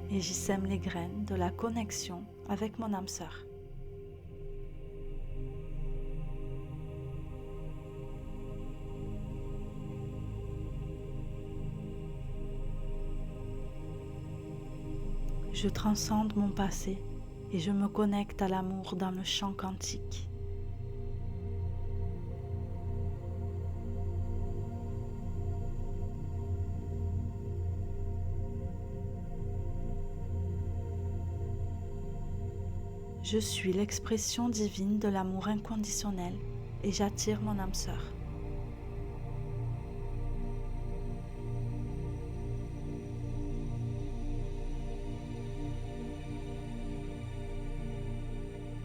et j'y sème les graines de la connexion avec mon âme sœur. Je transcende mon passé et je me connecte à l'amour dans le champ quantique. Je suis l'expression divine de l'amour inconditionnel et j'attire mon âme sœur.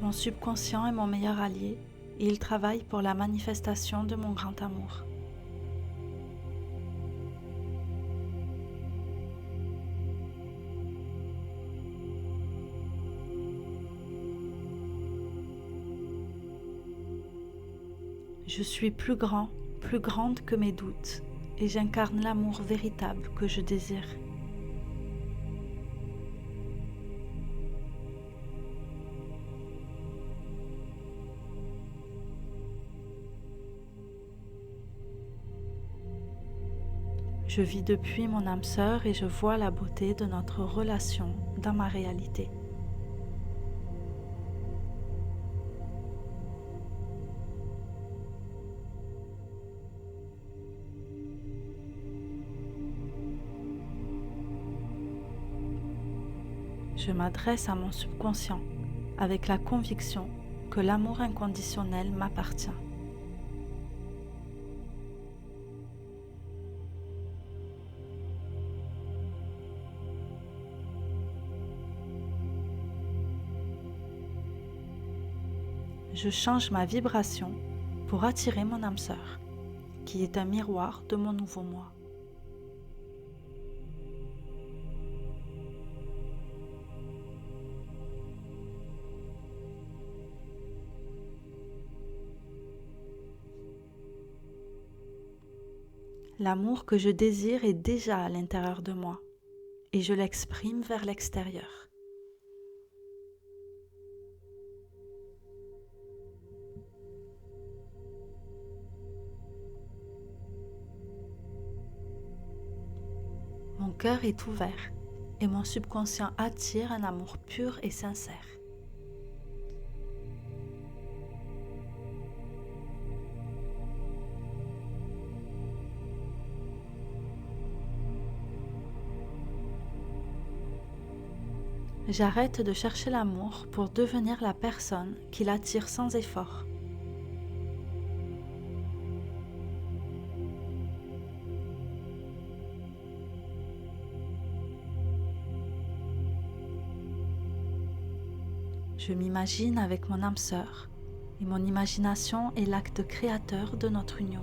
Mon subconscient est mon meilleur allié et il travaille pour la manifestation de mon grand amour. Je suis plus grand, plus grande que mes doutes et j'incarne l'amour véritable que je désire. Je vis depuis mon âme sœur et je vois la beauté de notre relation dans ma réalité. Je m'adresse à mon subconscient avec la conviction que l'amour inconditionnel m'appartient. Je change ma vibration pour attirer mon âme sœur, qui est un miroir de mon nouveau moi. L'amour que je désire est déjà à l'intérieur de moi et je l'exprime vers l'extérieur. Mon cœur est ouvert et mon subconscient attire un amour pur et sincère. J'arrête de chercher l'amour pour devenir la personne qui l'attire sans effort. Je m'imagine avec mon âme sœur et mon imagination est l'acte créateur de notre union.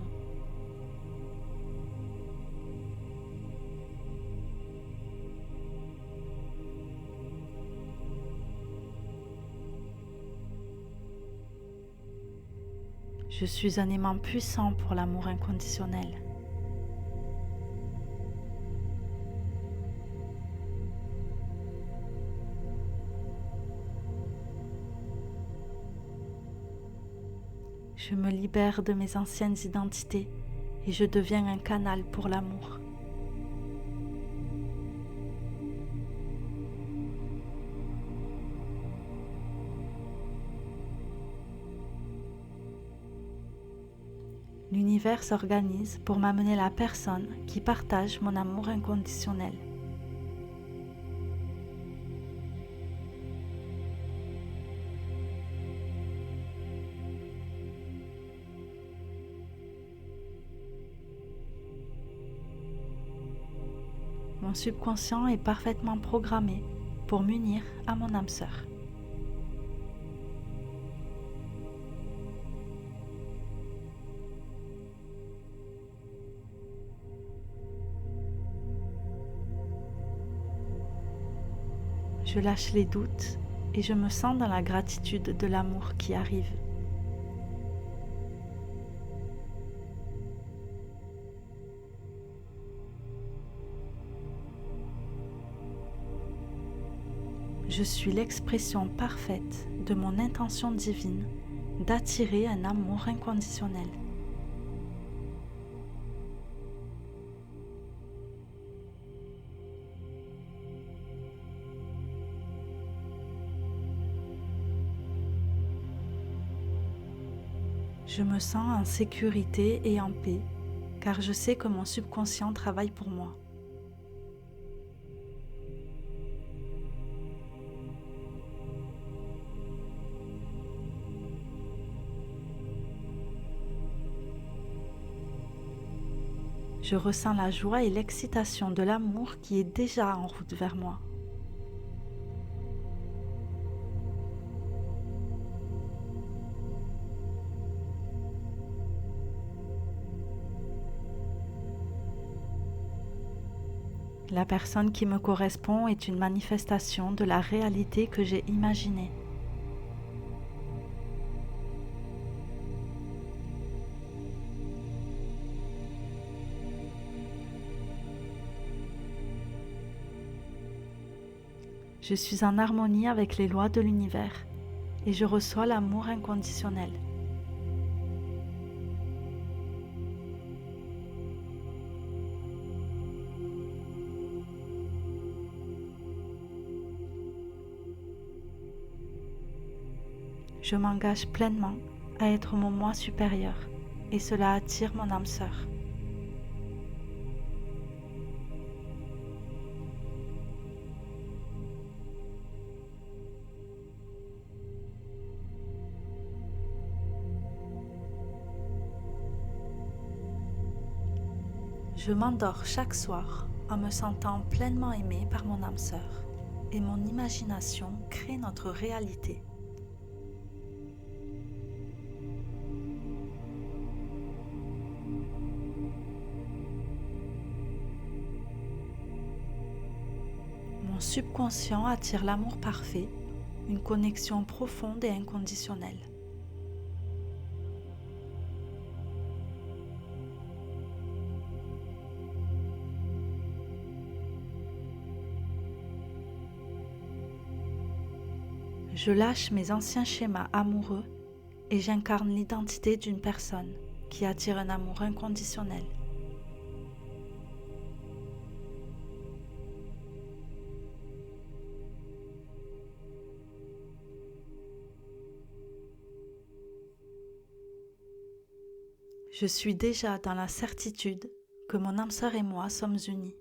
Je suis un aimant puissant pour l'amour inconditionnel. Je me libère de mes anciennes identités et je deviens un canal pour l'amour. l'univers s'organise pour m'amener la personne qui partage mon amour inconditionnel. Mon subconscient est parfaitement programmé pour m'unir à mon âme sœur. Je lâche les doutes et je me sens dans la gratitude de l'amour qui arrive. Je suis l'expression parfaite de mon intention divine d'attirer un amour inconditionnel. Je me sens en sécurité et en paix, car je sais que mon subconscient travaille pour moi. Je ressens la joie et l'excitation de l'amour qui est déjà en route vers moi. La personne qui me correspond est une manifestation de la réalité que j'ai imaginée. Je suis en harmonie avec les lois de l'univers et je reçois l'amour inconditionnel. Je m'engage pleinement à être mon moi supérieur et cela attire mon âme sœur. Je m'endors chaque soir en me sentant pleinement aimée par mon âme sœur et mon imagination crée notre réalité. Mon subconscient attire l'amour parfait, une connexion profonde et inconditionnelle. Je lâche mes anciens schémas amoureux et j'incarne l'identité d'une personne qui attire un amour inconditionnel. Je suis déjà dans la certitude que mon âme sœur et moi sommes unis.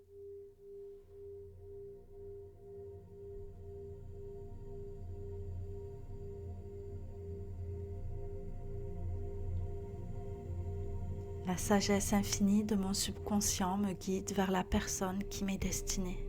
La sagesse infinie de mon subconscient me guide vers la personne qui m'est destinée.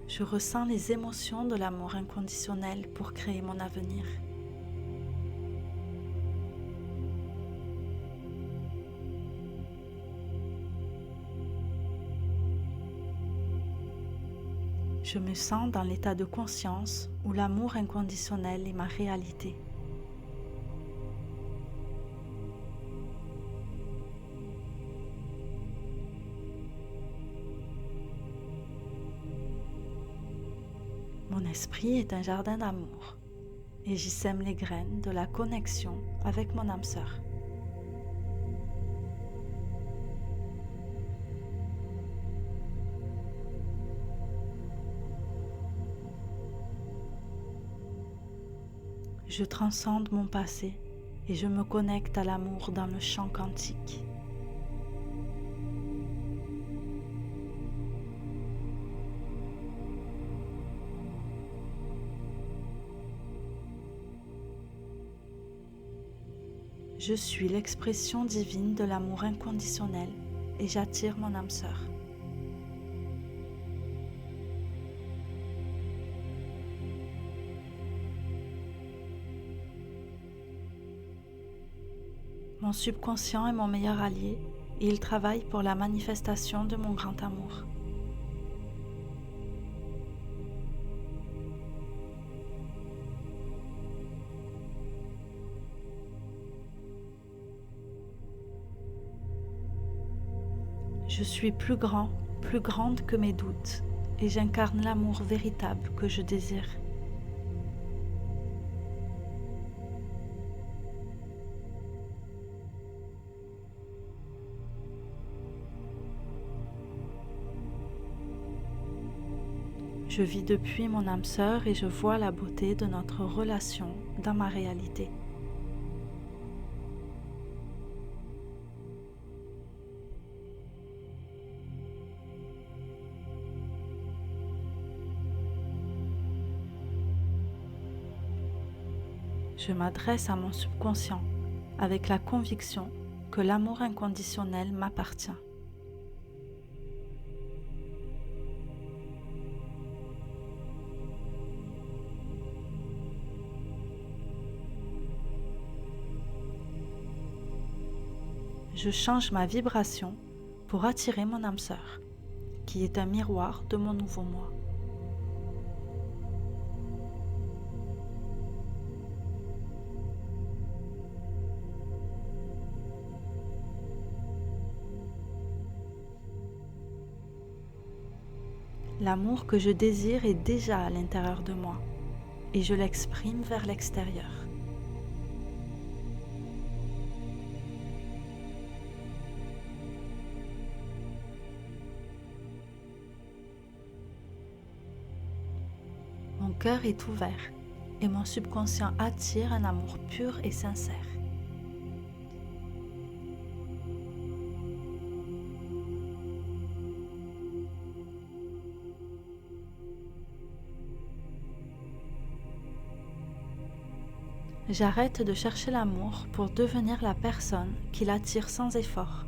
Je ressens les émotions de l'amour inconditionnel pour créer mon avenir. Je me sens dans l'état de conscience où l'amour inconditionnel est ma réalité. Mon esprit est un jardin d'amour et j'y sème les graines de la connexion avec mon âme sœur. Je transcende mon passé et je me connecte à l'amour dans le champ quantique. Je suis l'expression divine de l'amour inconditionnel et j'attire mon âme sœur. Mon subconscient est mon meilleur allié et il travaille pour la manifestation de mon grand amour. Je suis plus grand, plus grande que mes doutes et j'incarne l'amour véritable que je désire. Je vis depuis mon âme sœur et je vois la beauté de notre relation dans ma réalité. Je m'adresse à mon subconscient avec la conviction que l'amour inconditionnel m'appartient. Je change ma vibration pour attirer mon âme sœur, qui est un miroir de mon nouveau moi. L'amour que je désire est déjà à l'intérieur de moi et je l'exprime vers l'extérieur. Mon cœur est ouvert et mon subconscient attire un amour pur et sincère. J'arrête de chercher l'amour pour devenir la personne qui l'attire sans effort.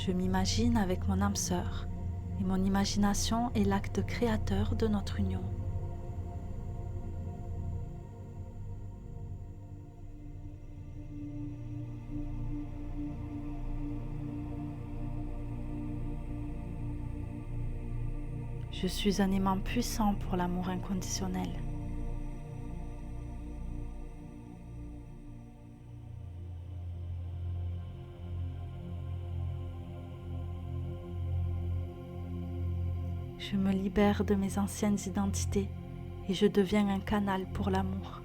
Je m'imagine avec mon âme sœur et mon imagination est l'acte créateur de notre union. Je suis un aimant puissant pour l'amour inconditionnel. Je me libère de mes anciennes identités et je deviens un canal pour l'amour.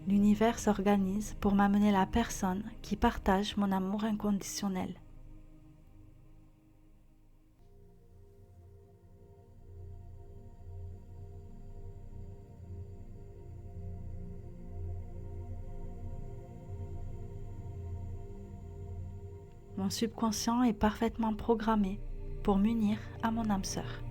L'univers s'organise pour m'amener la personne qui partage mon amour inconditionnel. Mon subconscient est parfaitement programmé pour m'unir à mon âme sœur.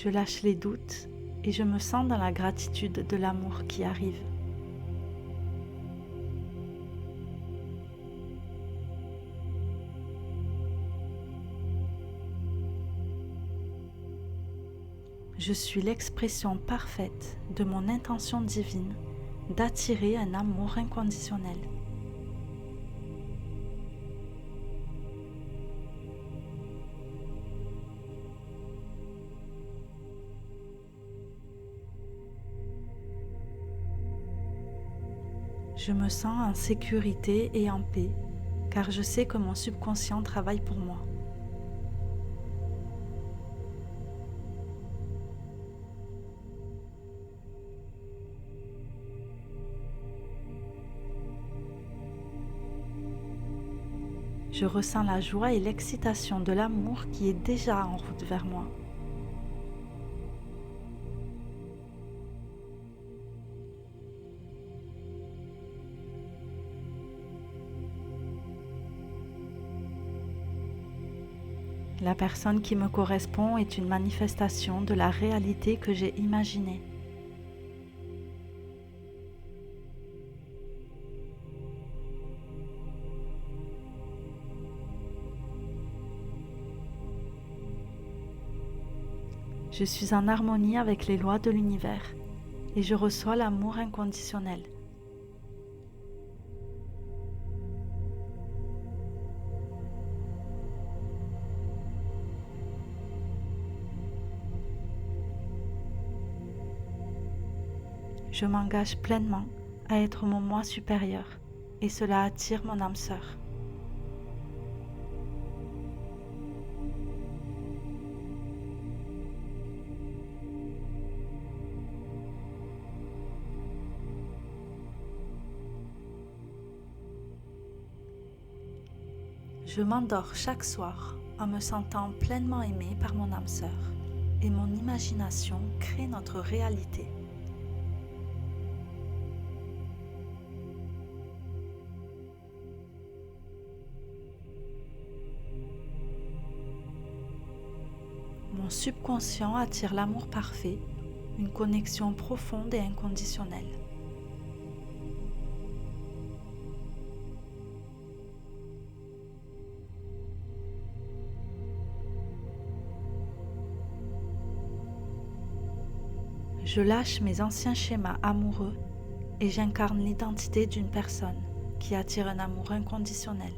Je lâche les doutes et je me sens dans la gratitude de l'amour qui arrive. Je suis l'expression parfaite de mon intention divine d'attirer un amour inconditionnel. Je me sens en sécurité et en paix, car je sais que mon subconscient travaille pour moi. Je ressens la joie et l'excitation de l'amour qui est déjà en route vers moi. La personne qui me correspond est une manifestation de la réalité que j'ai imaginée. Je suis en harmonie avec les lois de l'univers et je reçois l'amour inconditionnel. Je m'engage pleinement à être mon moi supérieur et cela attire mon âme sœur. Je m'endors chaque soir en me sentant pleinement aimée par mon âme sœur et mon imagination crée notre réalité. Mon subconscient attire l'amour parfait, une connexion profonde et inconditionnelle. Je lâche mes anciens schémas amoureux et j'incarne l'identité d'une personne qui attire un amour inconditionnel.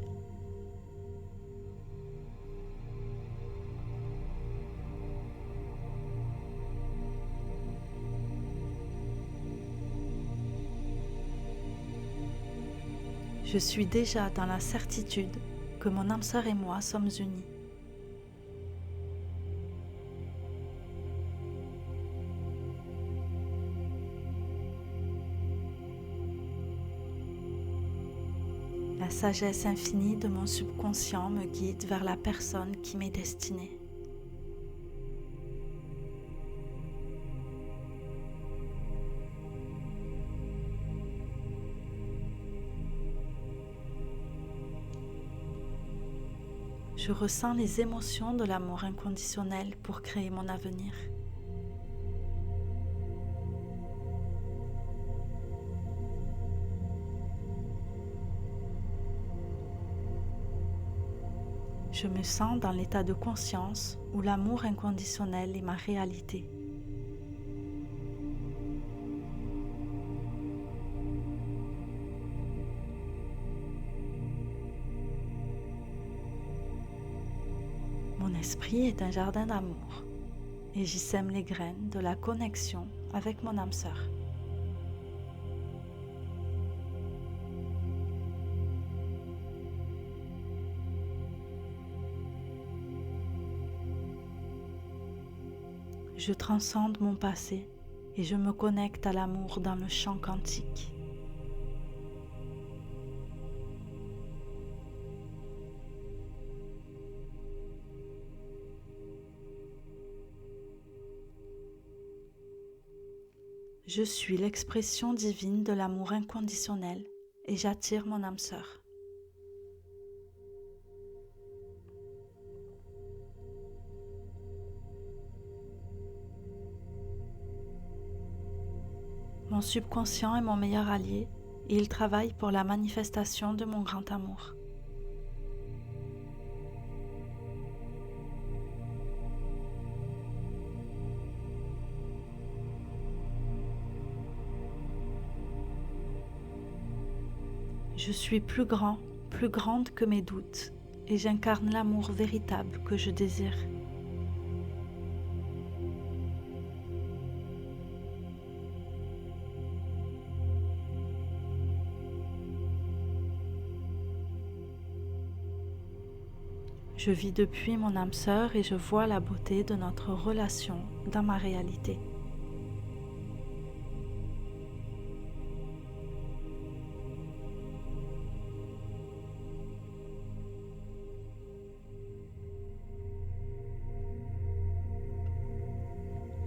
Je suis déjà dans la certitude que mon âme sœur et moi sommes unis. La sagesse infinie de mon subconscient me guide vers la personne qui m'est destinée. Je ressens les émotions de l'amour inconditionnel pour créer mon avenir. Je me sens dans l'état de conscience où l'amour inconditionnel est ma réalité. Mon esprit est un jardin d'amour et j'y sème les graines de la connexion avec mon âme sœur. Je transcende mon passé et je me connecte à l'amour dans le champ quantique. Je suis l'expression divine de l'amour inconditionnel et j'attire mon âme sœur. Mon subconscient est mon meilleur allié et il travaille pour la manifestation de mon grand amour. Je suis plus grand, plus grande que mes doutes et j'incarne l'amour véritable que je désire. Je vis depuis mon âme sœur et je vois la beauté de notre relation dans ma réalité.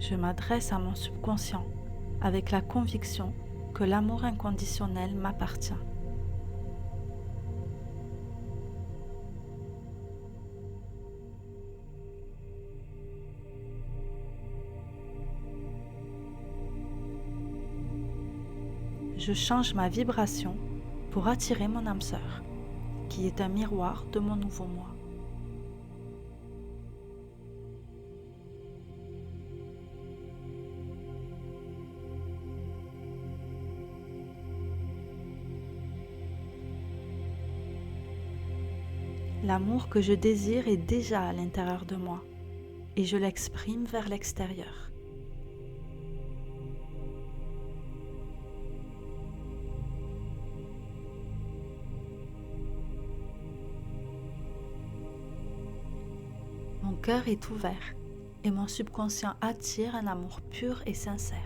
Je m'adresse à mon subconscient avec la conviction que l'amour inconditionnel m'appartient. Je change ma vibration pour attirer mon âme sœur, qui est un miroir de mon nouveau moi. L'amour que je désire est déjà à l'intérieur de moi et je l'exprime vers l'extérieur. Mon cœur est ouvert et mon subconscient attire un amour pur et sincère.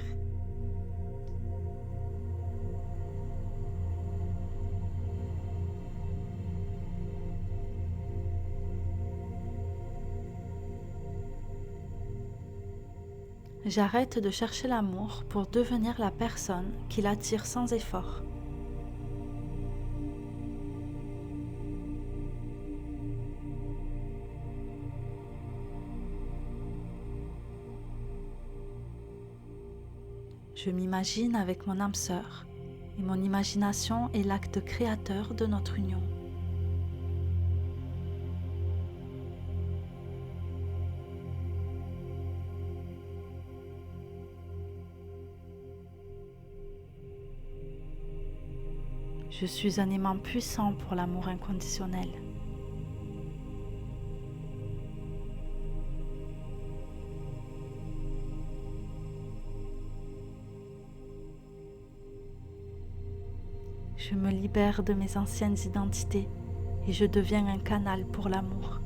J'arrête de chercher l'amour pour devenir la personne qui l'attire sans effort. Je m'imagine avec mon âme sœur et mon imagination est l'acte créateur de notre union. Je suis un aimant puissant pour l'amour inconditionnel. Je me libère de mes anciennes identités et je deviens un canal pour l'amour.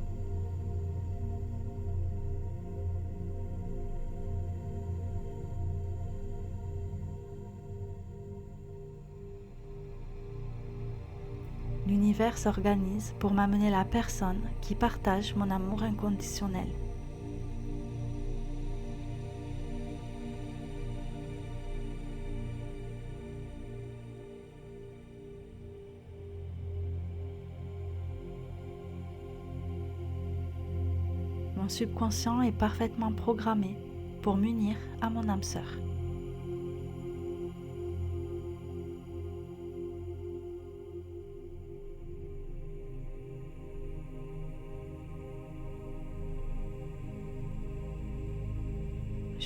L'univers s'organise pour m'amener la personne qui partage mon amour inconditionnel. Mon subconscient est parfaitement programmé pour m'unir à mon âme sœur.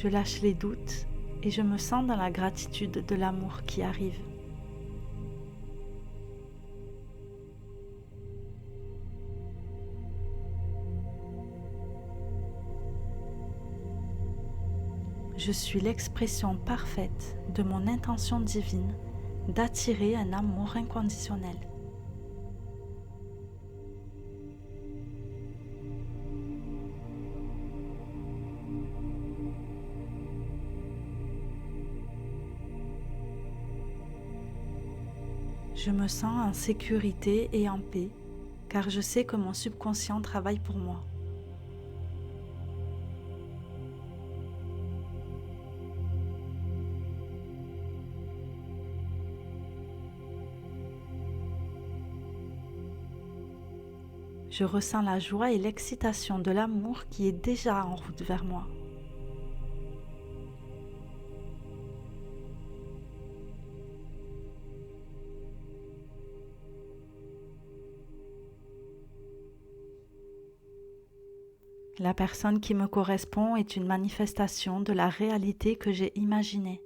Je lâche les doutes et je me sens dans la gratitude de l'amour qui arrive. Je suis l'expression parfaite de mon intention divine d'attirer un amour inconditionnel. Je me sens en sécurité et en paix, car je sais que mon subconscient travaille pour moi. Je ressens la joie et l'excitation de l'amour qui est déjà en route vers moi. La personne qui me correspond est une manifestation de la réalité que j'ai imaginée.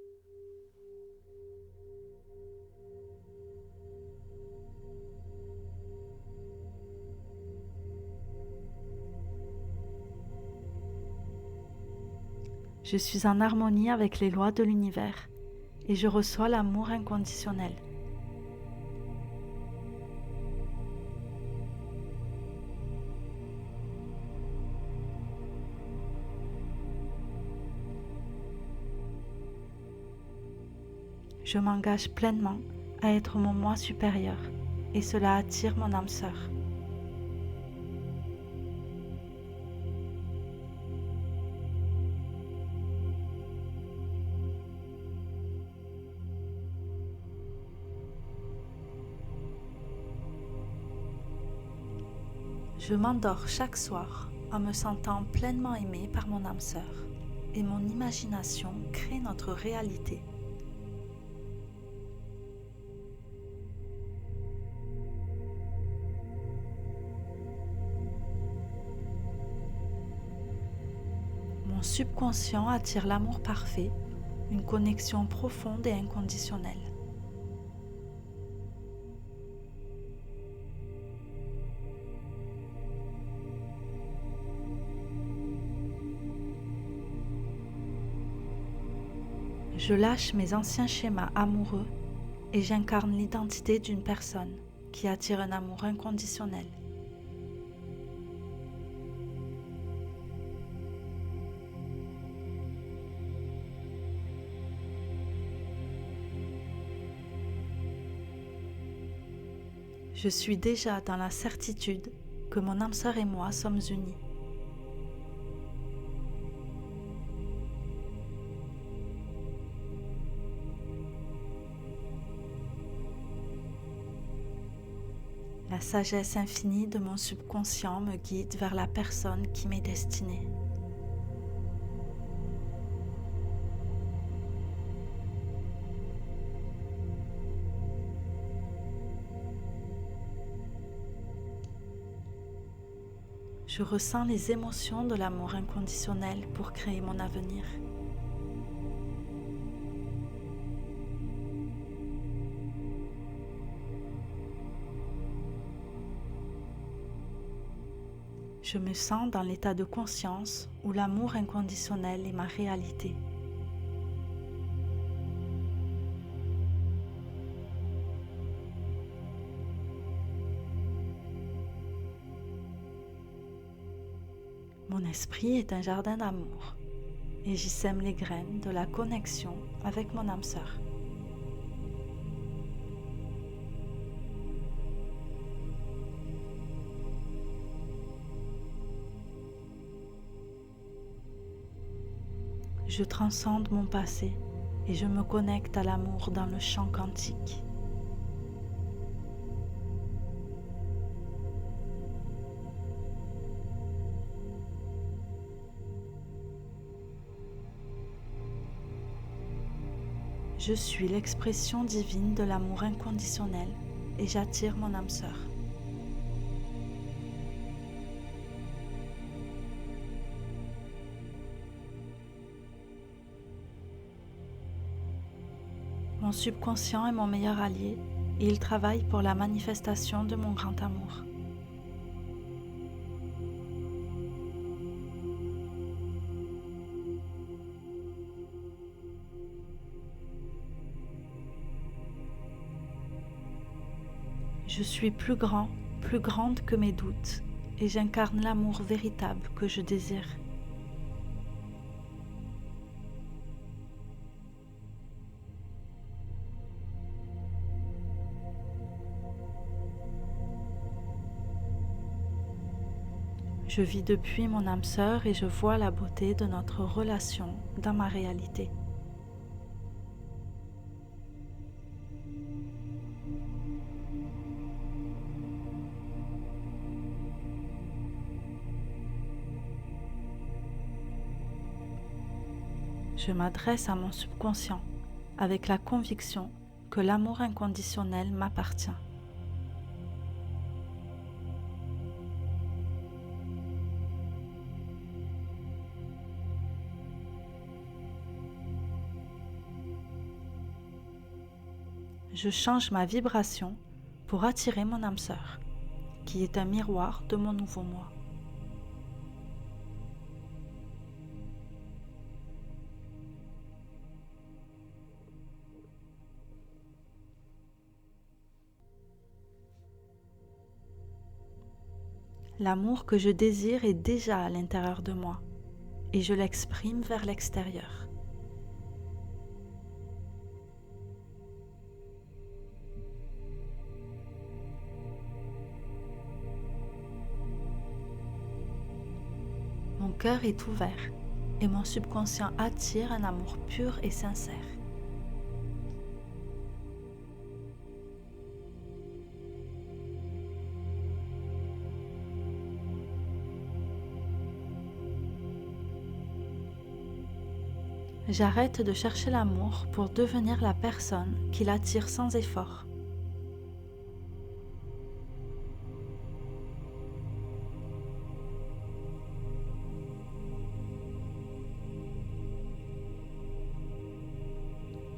Je suis en harmonie avec les lois de l'univers et je reçois l'amour inconditionnel. Je m'engage pleinement à être mon moi supérieur et cela attire mon âme sœur. Je m'endors chaque soir en me sentant pleinement aimée par mon âme sœur et mon imagination crée notre réalité. Mon subconscient attire l'amour parfait, une connexion profonde et inconditionnelle. Je lâche mes anciens schémas amoureux et j'incarne l'identité d'une personne qui attire un amour inconditionnel. Je suis déjà dans la certitude que mon âme sœur et moi sommes unis. La sagesse infinie de mon subconscient me guide vers la personne qui m'est destinée. Je ressens les émotions de l'amour inconditionnel pour créer mon avenir. Je me sens dans l'état de conscience où l'amour inconditionnel est ma réalité. Mon esprit est un jardin d'amour et j'y sème les graines de la connexion avec mon âme sœur. Je transcende mon passé et je me connecte à l'amour dans le champ quantique. Je suis l'expression divine de l'amour inconditionnel et j'attire mon âme sœur. Mon subconscient est mon meilleur allié et il travaille pour la manifestation de mon grand amour. Je suis plus grand, plus grande que mes doutes et j'incarne l'amour véritable que je désire. Je vis depuis mon âme sœur et je vois la beauté de notre relation dans ma réalité. Je m'adresse à mon subconscient avec la conviction que l'amour inconditionnel m'appartient. Je change ma vibration pour attirer mon âme sœur, qui est un miroir de mon nouveau moi. L'amour que je désire est déjà à l'intérieur de moi et je l'exprime vers l'extérieur. cœur est ouvert et mon subconscient attire un amour pur et sincère. J'arrête de chercher l'amour pour devenir la personne qui l'attire sans effort.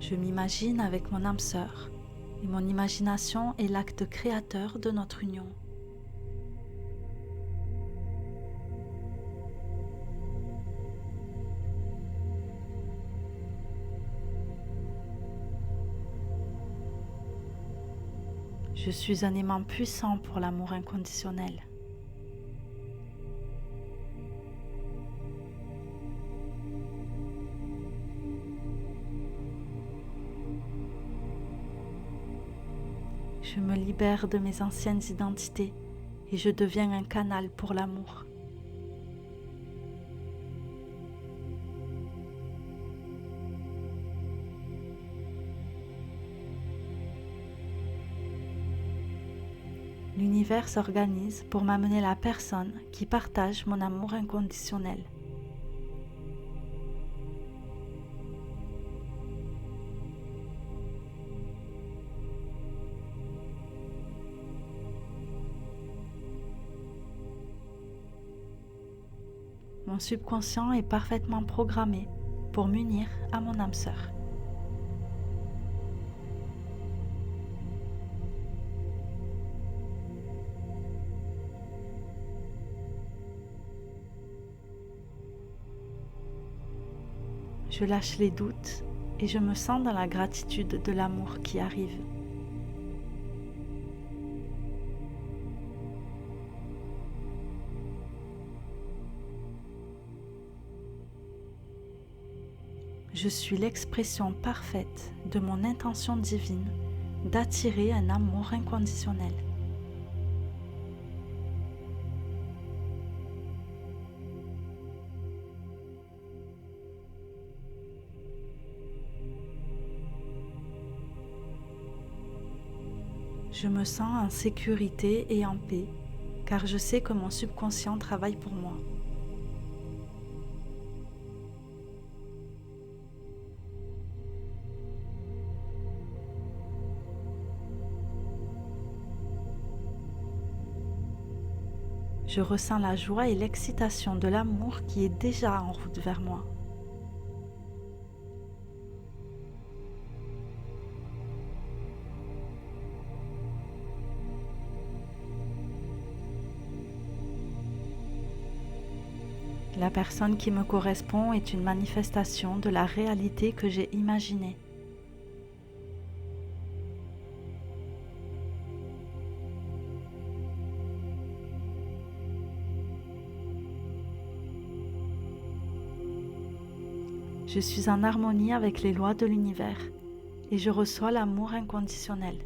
Je m'imagine avec mon âme sœur et mon imagination est l'acte créateur de notre union. Je suis un aimant puissant pour l'amour inconditionnel. Je me libère de mes anciennes identités et je deviens un canal pour l'amour. L'univers s'organise pour m'amener la personne qui partage mon amour inconditionnel. Mon subconscient est parfaitement programmé pour m'unir à mon âme sœur. Je lâche les doutes et je me sens dans la gratitude de l'amour qui arrive. Je suis l'expression parfaite de mon intention divine d'attirer un amour inconditionnel. Je me sens en sécurité et en paix, car je sais que mon subconscient travaille pour moi. Je ressens la joie et l'excitation de l'amour qui est déjà en route vers moi. La personne qui me correspond est une manifestation de la réalité que j'ai imaginée. Je suis en harmonie avec les lois de l'univers et je reçois l'amour inconditionnel.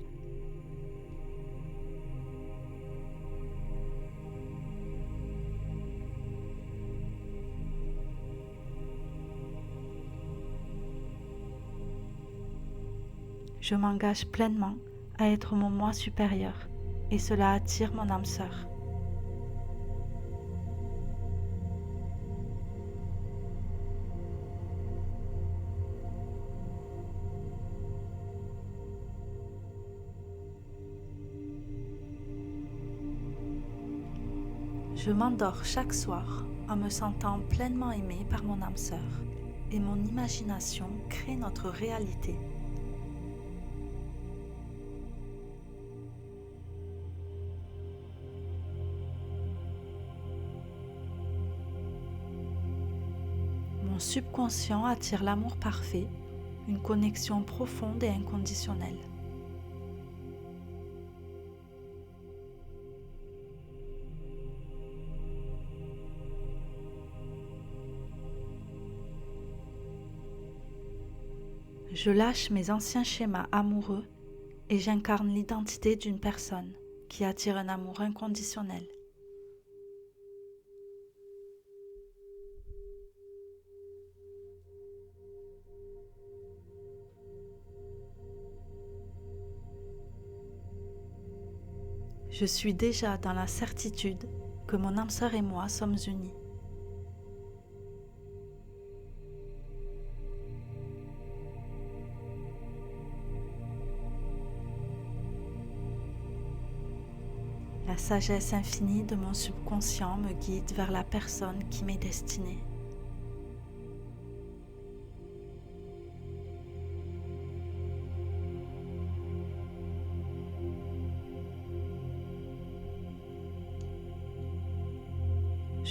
Je m'engage pleinement à être mon moi supérieur et cela attire mon âme sœur. Je m'endors chaque soir en me sentant pleinement aimée par mon âme sœur et mon imagination crée notre réalité. Mon subconscient attire l'amour parfait, une connexion profonde et inconditionnelle. Je lâche mes anciens schémas amoureux et j'incarne l'identité d'une personne qui attire un amour inconditionnel. Je suis déjà dans la certitude que mon âme sœur et moi sommes unis. La sagesse infinie de mon subconscient me guide vers la personne qui m'est destinée.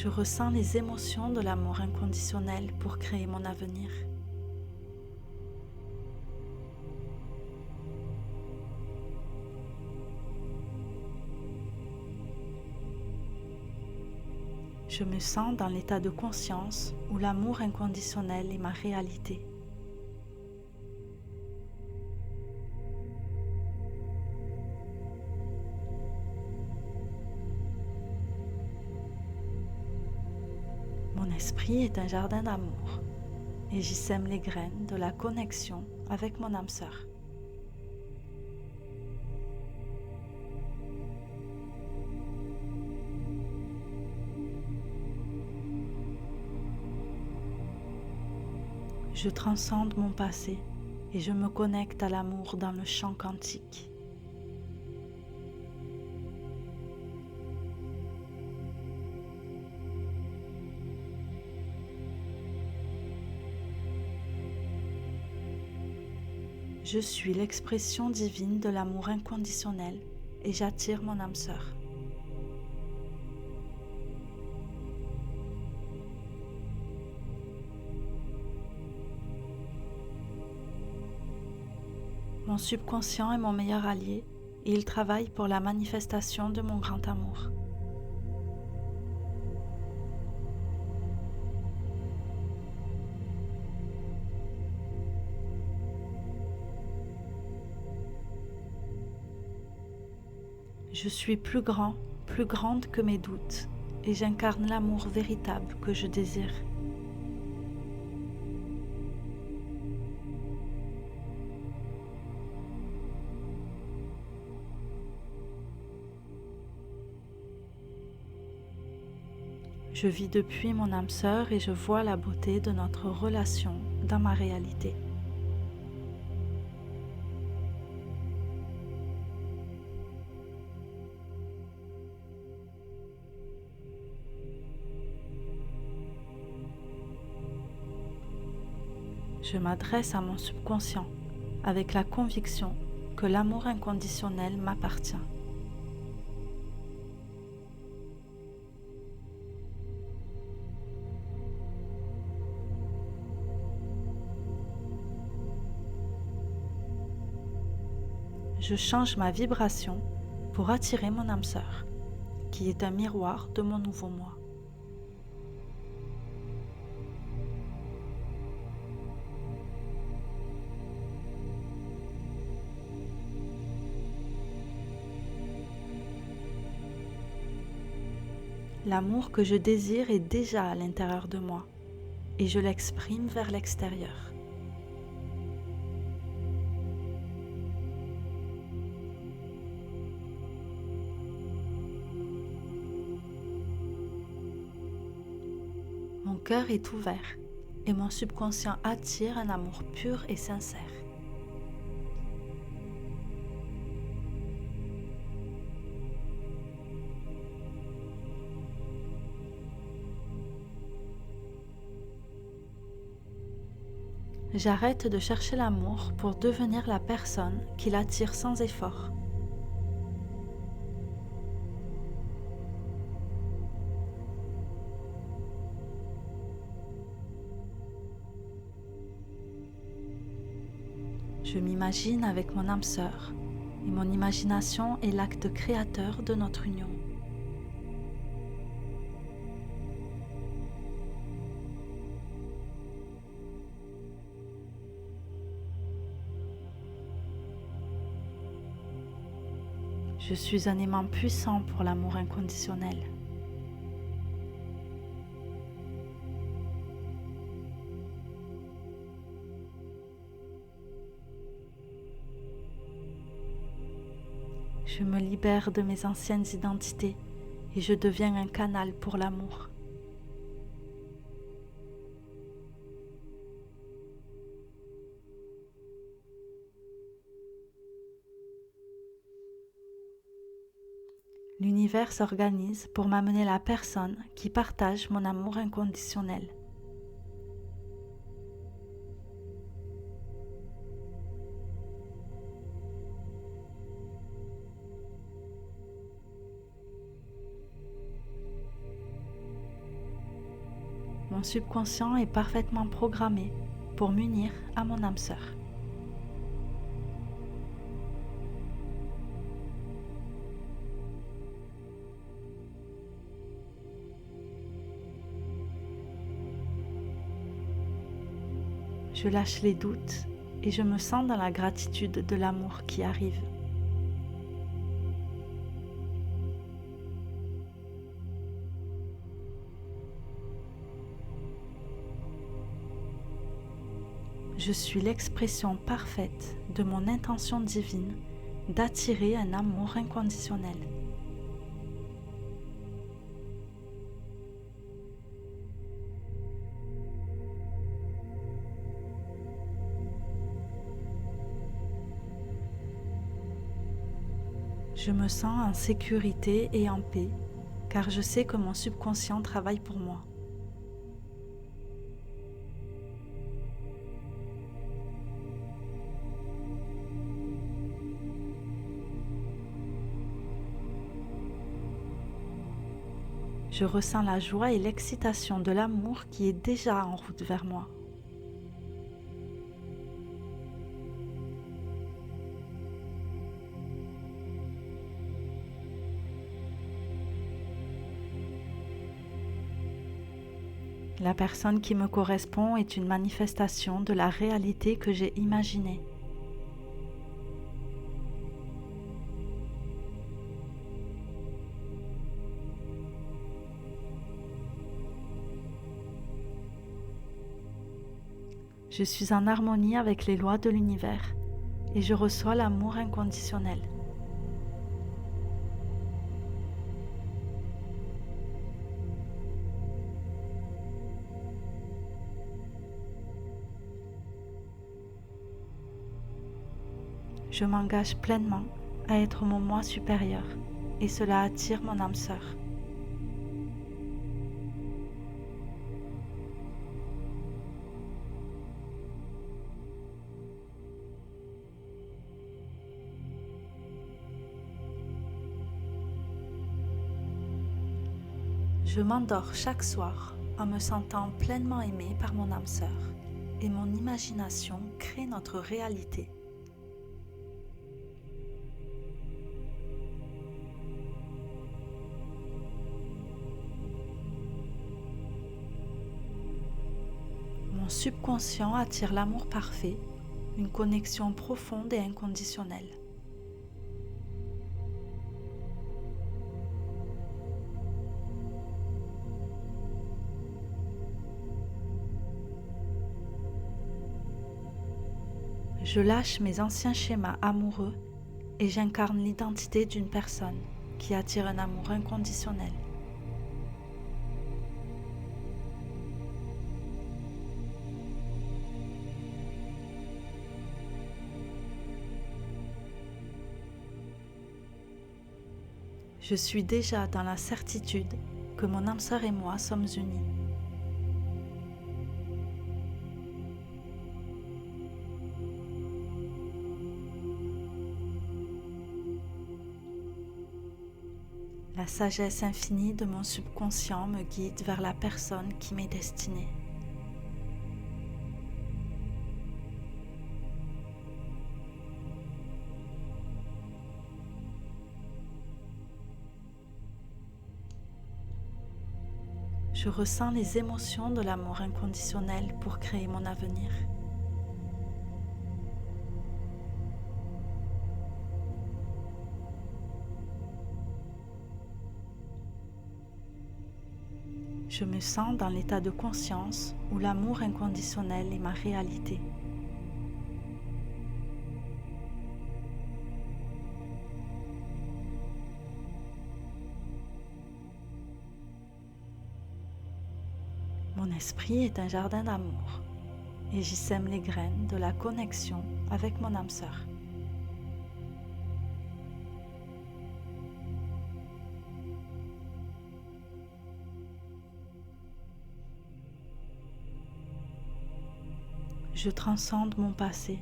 Je ressens les émotions de l'amour inconditionnel pour créer mon avenir. Je me sens dans l'état de conscience où l'amour inconditionnel est ma réalité. Mon esprit est un jardin d'amour et j'y sème les graines de la connexion avec mon âme sœur. Je transcende mon passé et je me connecte à l'amour dans le champ quantique. Je suis l'expression divine de l'amour inconditionnel et j'attire mon âme sœur. Mon subconscient est mon meilleur allié et il travaille pour la manifestation de mon grand amour. Je suis plus grand, plus grande que mes doutes et j'incarne l'amour véritable que je désire. Je vis depuis mon âme sœur et je vois la beauté de notre relation dans ma réalité. Je m'adresse à mon subconscient avec la conviction que l'amour inconditionnel m'appartient. Je change ma vibration pour attirer mon âme sœur, qui est un miroir de mon nouveau moi. L'amour que je désire est déjà à l'intérieur de moi et je l'exprime vers l'extérieur. Mon cœur est ouvert et mon subconscient attire un amour pur et sincère. J'arrête de chercher l'amour pour devenir la personne qui l'attire sans effort. Je m'imagine avec mon âme sœur et mon imagination est l'acte créateur de notre union. Je suis un aimant puissant pour l'amour inconditionnel. Je me libère de mes anciennes identités et je deviens un canal pour l'amour. L'univers s'organise pour m'amener la personne qui partage mon amour inconditionnel. Mon subconscient est parfaitement programmé pour m'unir à mon âme sœur. Je lâche les doutes et je me sens dans la gratitude de l'amour qui arrive. Je suis l'expression parfaite de mon intention divine d'attirer un amour inconditionnel. Je me sens en sécurité et en paix, car je sais que mon subconscient travaille pour moi. Je ressens la joie et l'excitation de l'amour qui est déjà en route vers moi. La personne qui me correspond est une manifestation de la réalité que j'ai imaginée. Je suis en harmonie avec les lois de l'univers et je reçois l'amour inconditionnel. Je m'engage pleinement à être mon moi supérieur et cela attire mon âme sœur. Je m'endors chaque soir en me sentant pleinement aimée par mon âme sœur et mon imagination crée notre réalité. Mon subconscient attire l'amour parfait, une connexion profonde et inconditionnelle. Je lâche mes anciens schémas amoureux et j'incarne l'identité d'une personne qui attire un amour inconditionnel. Je suis déjà dans la certitude que mon âme sœur et moi sommes unis. La sagesse infinie de mon subconscient me guide vers la personne qui m'est destinée. Je ressens les émotions de l'amour inconditionnel pour créer mon avenir. Je me sens dans l'état de conscience où l'amour inconditionnel est ma réalité. Mon esprit est un jardin d'amour et j'y sème les graines de la connexion avec mon âme sœur. Je transcende mon passé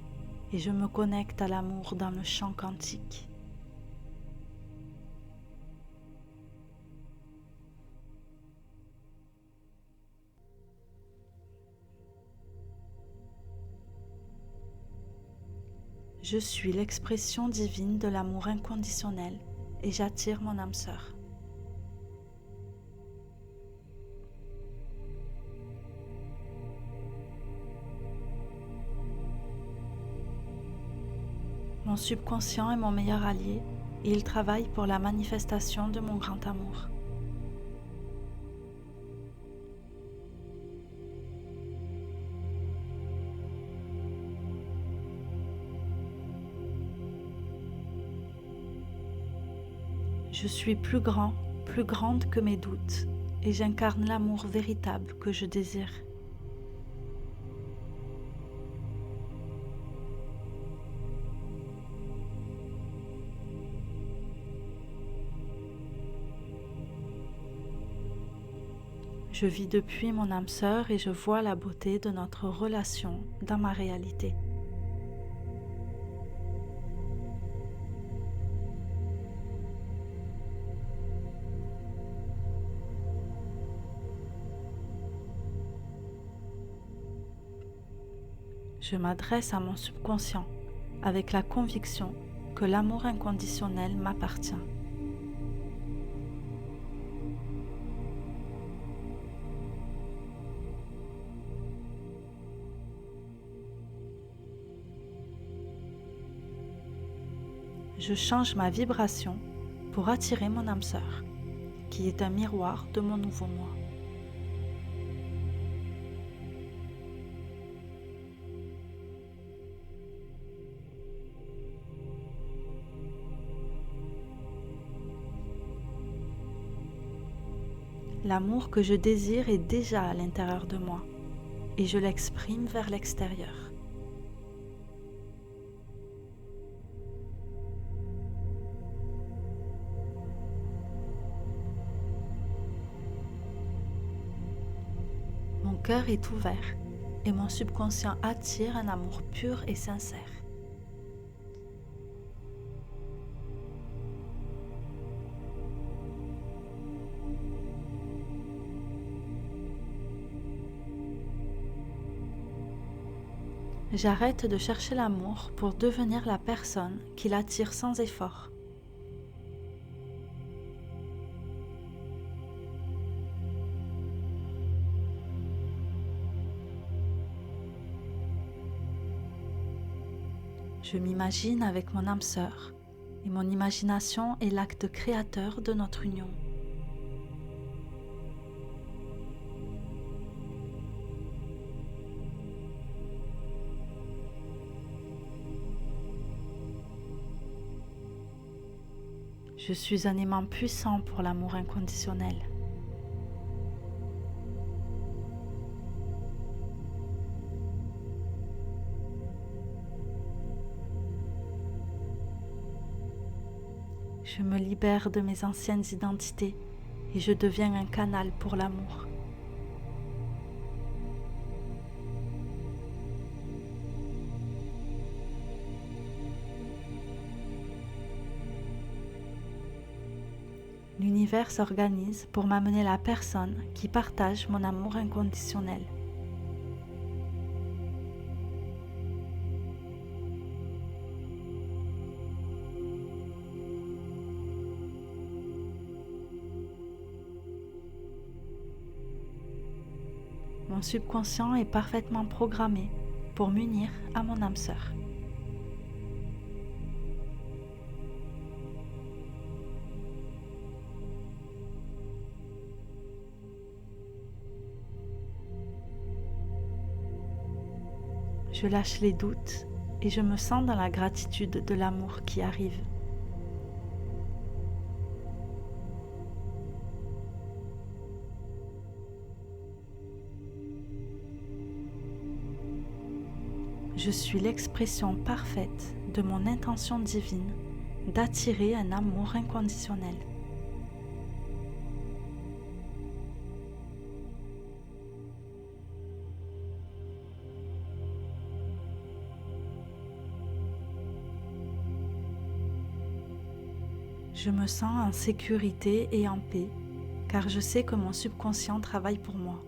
et je me connecte à l'amour dans le champ quantique. Je suis l'expression divine de l'amour inconditionnel et j'attire mon âme sœur. Mon subconscient est mon meilleur allié et il travaille pour la manifestation de mon grand amour. Je suis plus grand, plus grande que mes doutes et j'incarne l'amour véritable que je désire. Je vis depuis mon âme sœur et je vois la beauté de notre relation dans ma réalité. Je m'adresse à mon subconscient avec la conviction que l'amour inconditionnel m'appartient. Je change ma vibration pour attirer mon âme sœur, qui est un miroir de mon nouveau moi. L'amour que je désire est déjà à l'intérieur de moi et je l'exprime vers l'extérieur. Mon cœur est ouvert et mon subconscient attire un amour pur et sincère. J'arrête de chercher l'amour pour devenir la personne qui l'attire sans effort. Je m'imagine avec mon âme sœur et mon imagination est l'acte créateur de notre union. Je suis un aimant puissant pour l'amour inconditionnel. Je me libère de mes anciennes identités et je deviens un canal pour l'amour. L'univers s'organise pour m'amener la personne qui partage mon amour inconditionnel. Mon subconscient est parfaitement programmé pour m'unir à mon âme sœur. Je lâche les doutes et je me sens dans la gratitude de l'amour qui arrive. Je suis l'expression parfaite de mon intention divine d'attirer un amour inconditionnel. Je me sens en sécurité et en paix, car je sais que mon subconscient travaille pour moi.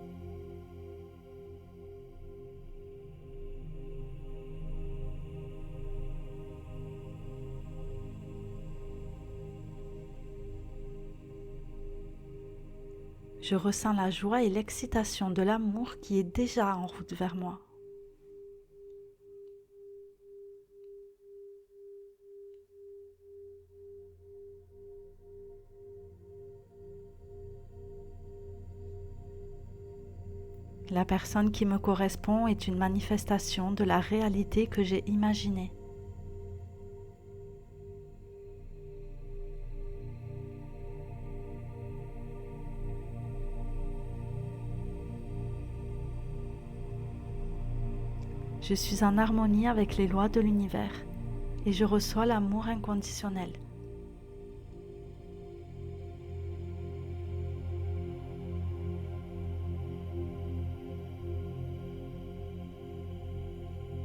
Je ressens la joie et l'excitation de l'amour qui est déjà en route vers moi. La personne qui me correspond est une manifestation de la réalité que j'ai imaginée. Je suis en harmonie avec les lois de l'univers et je reçois l'amour inconditionnel.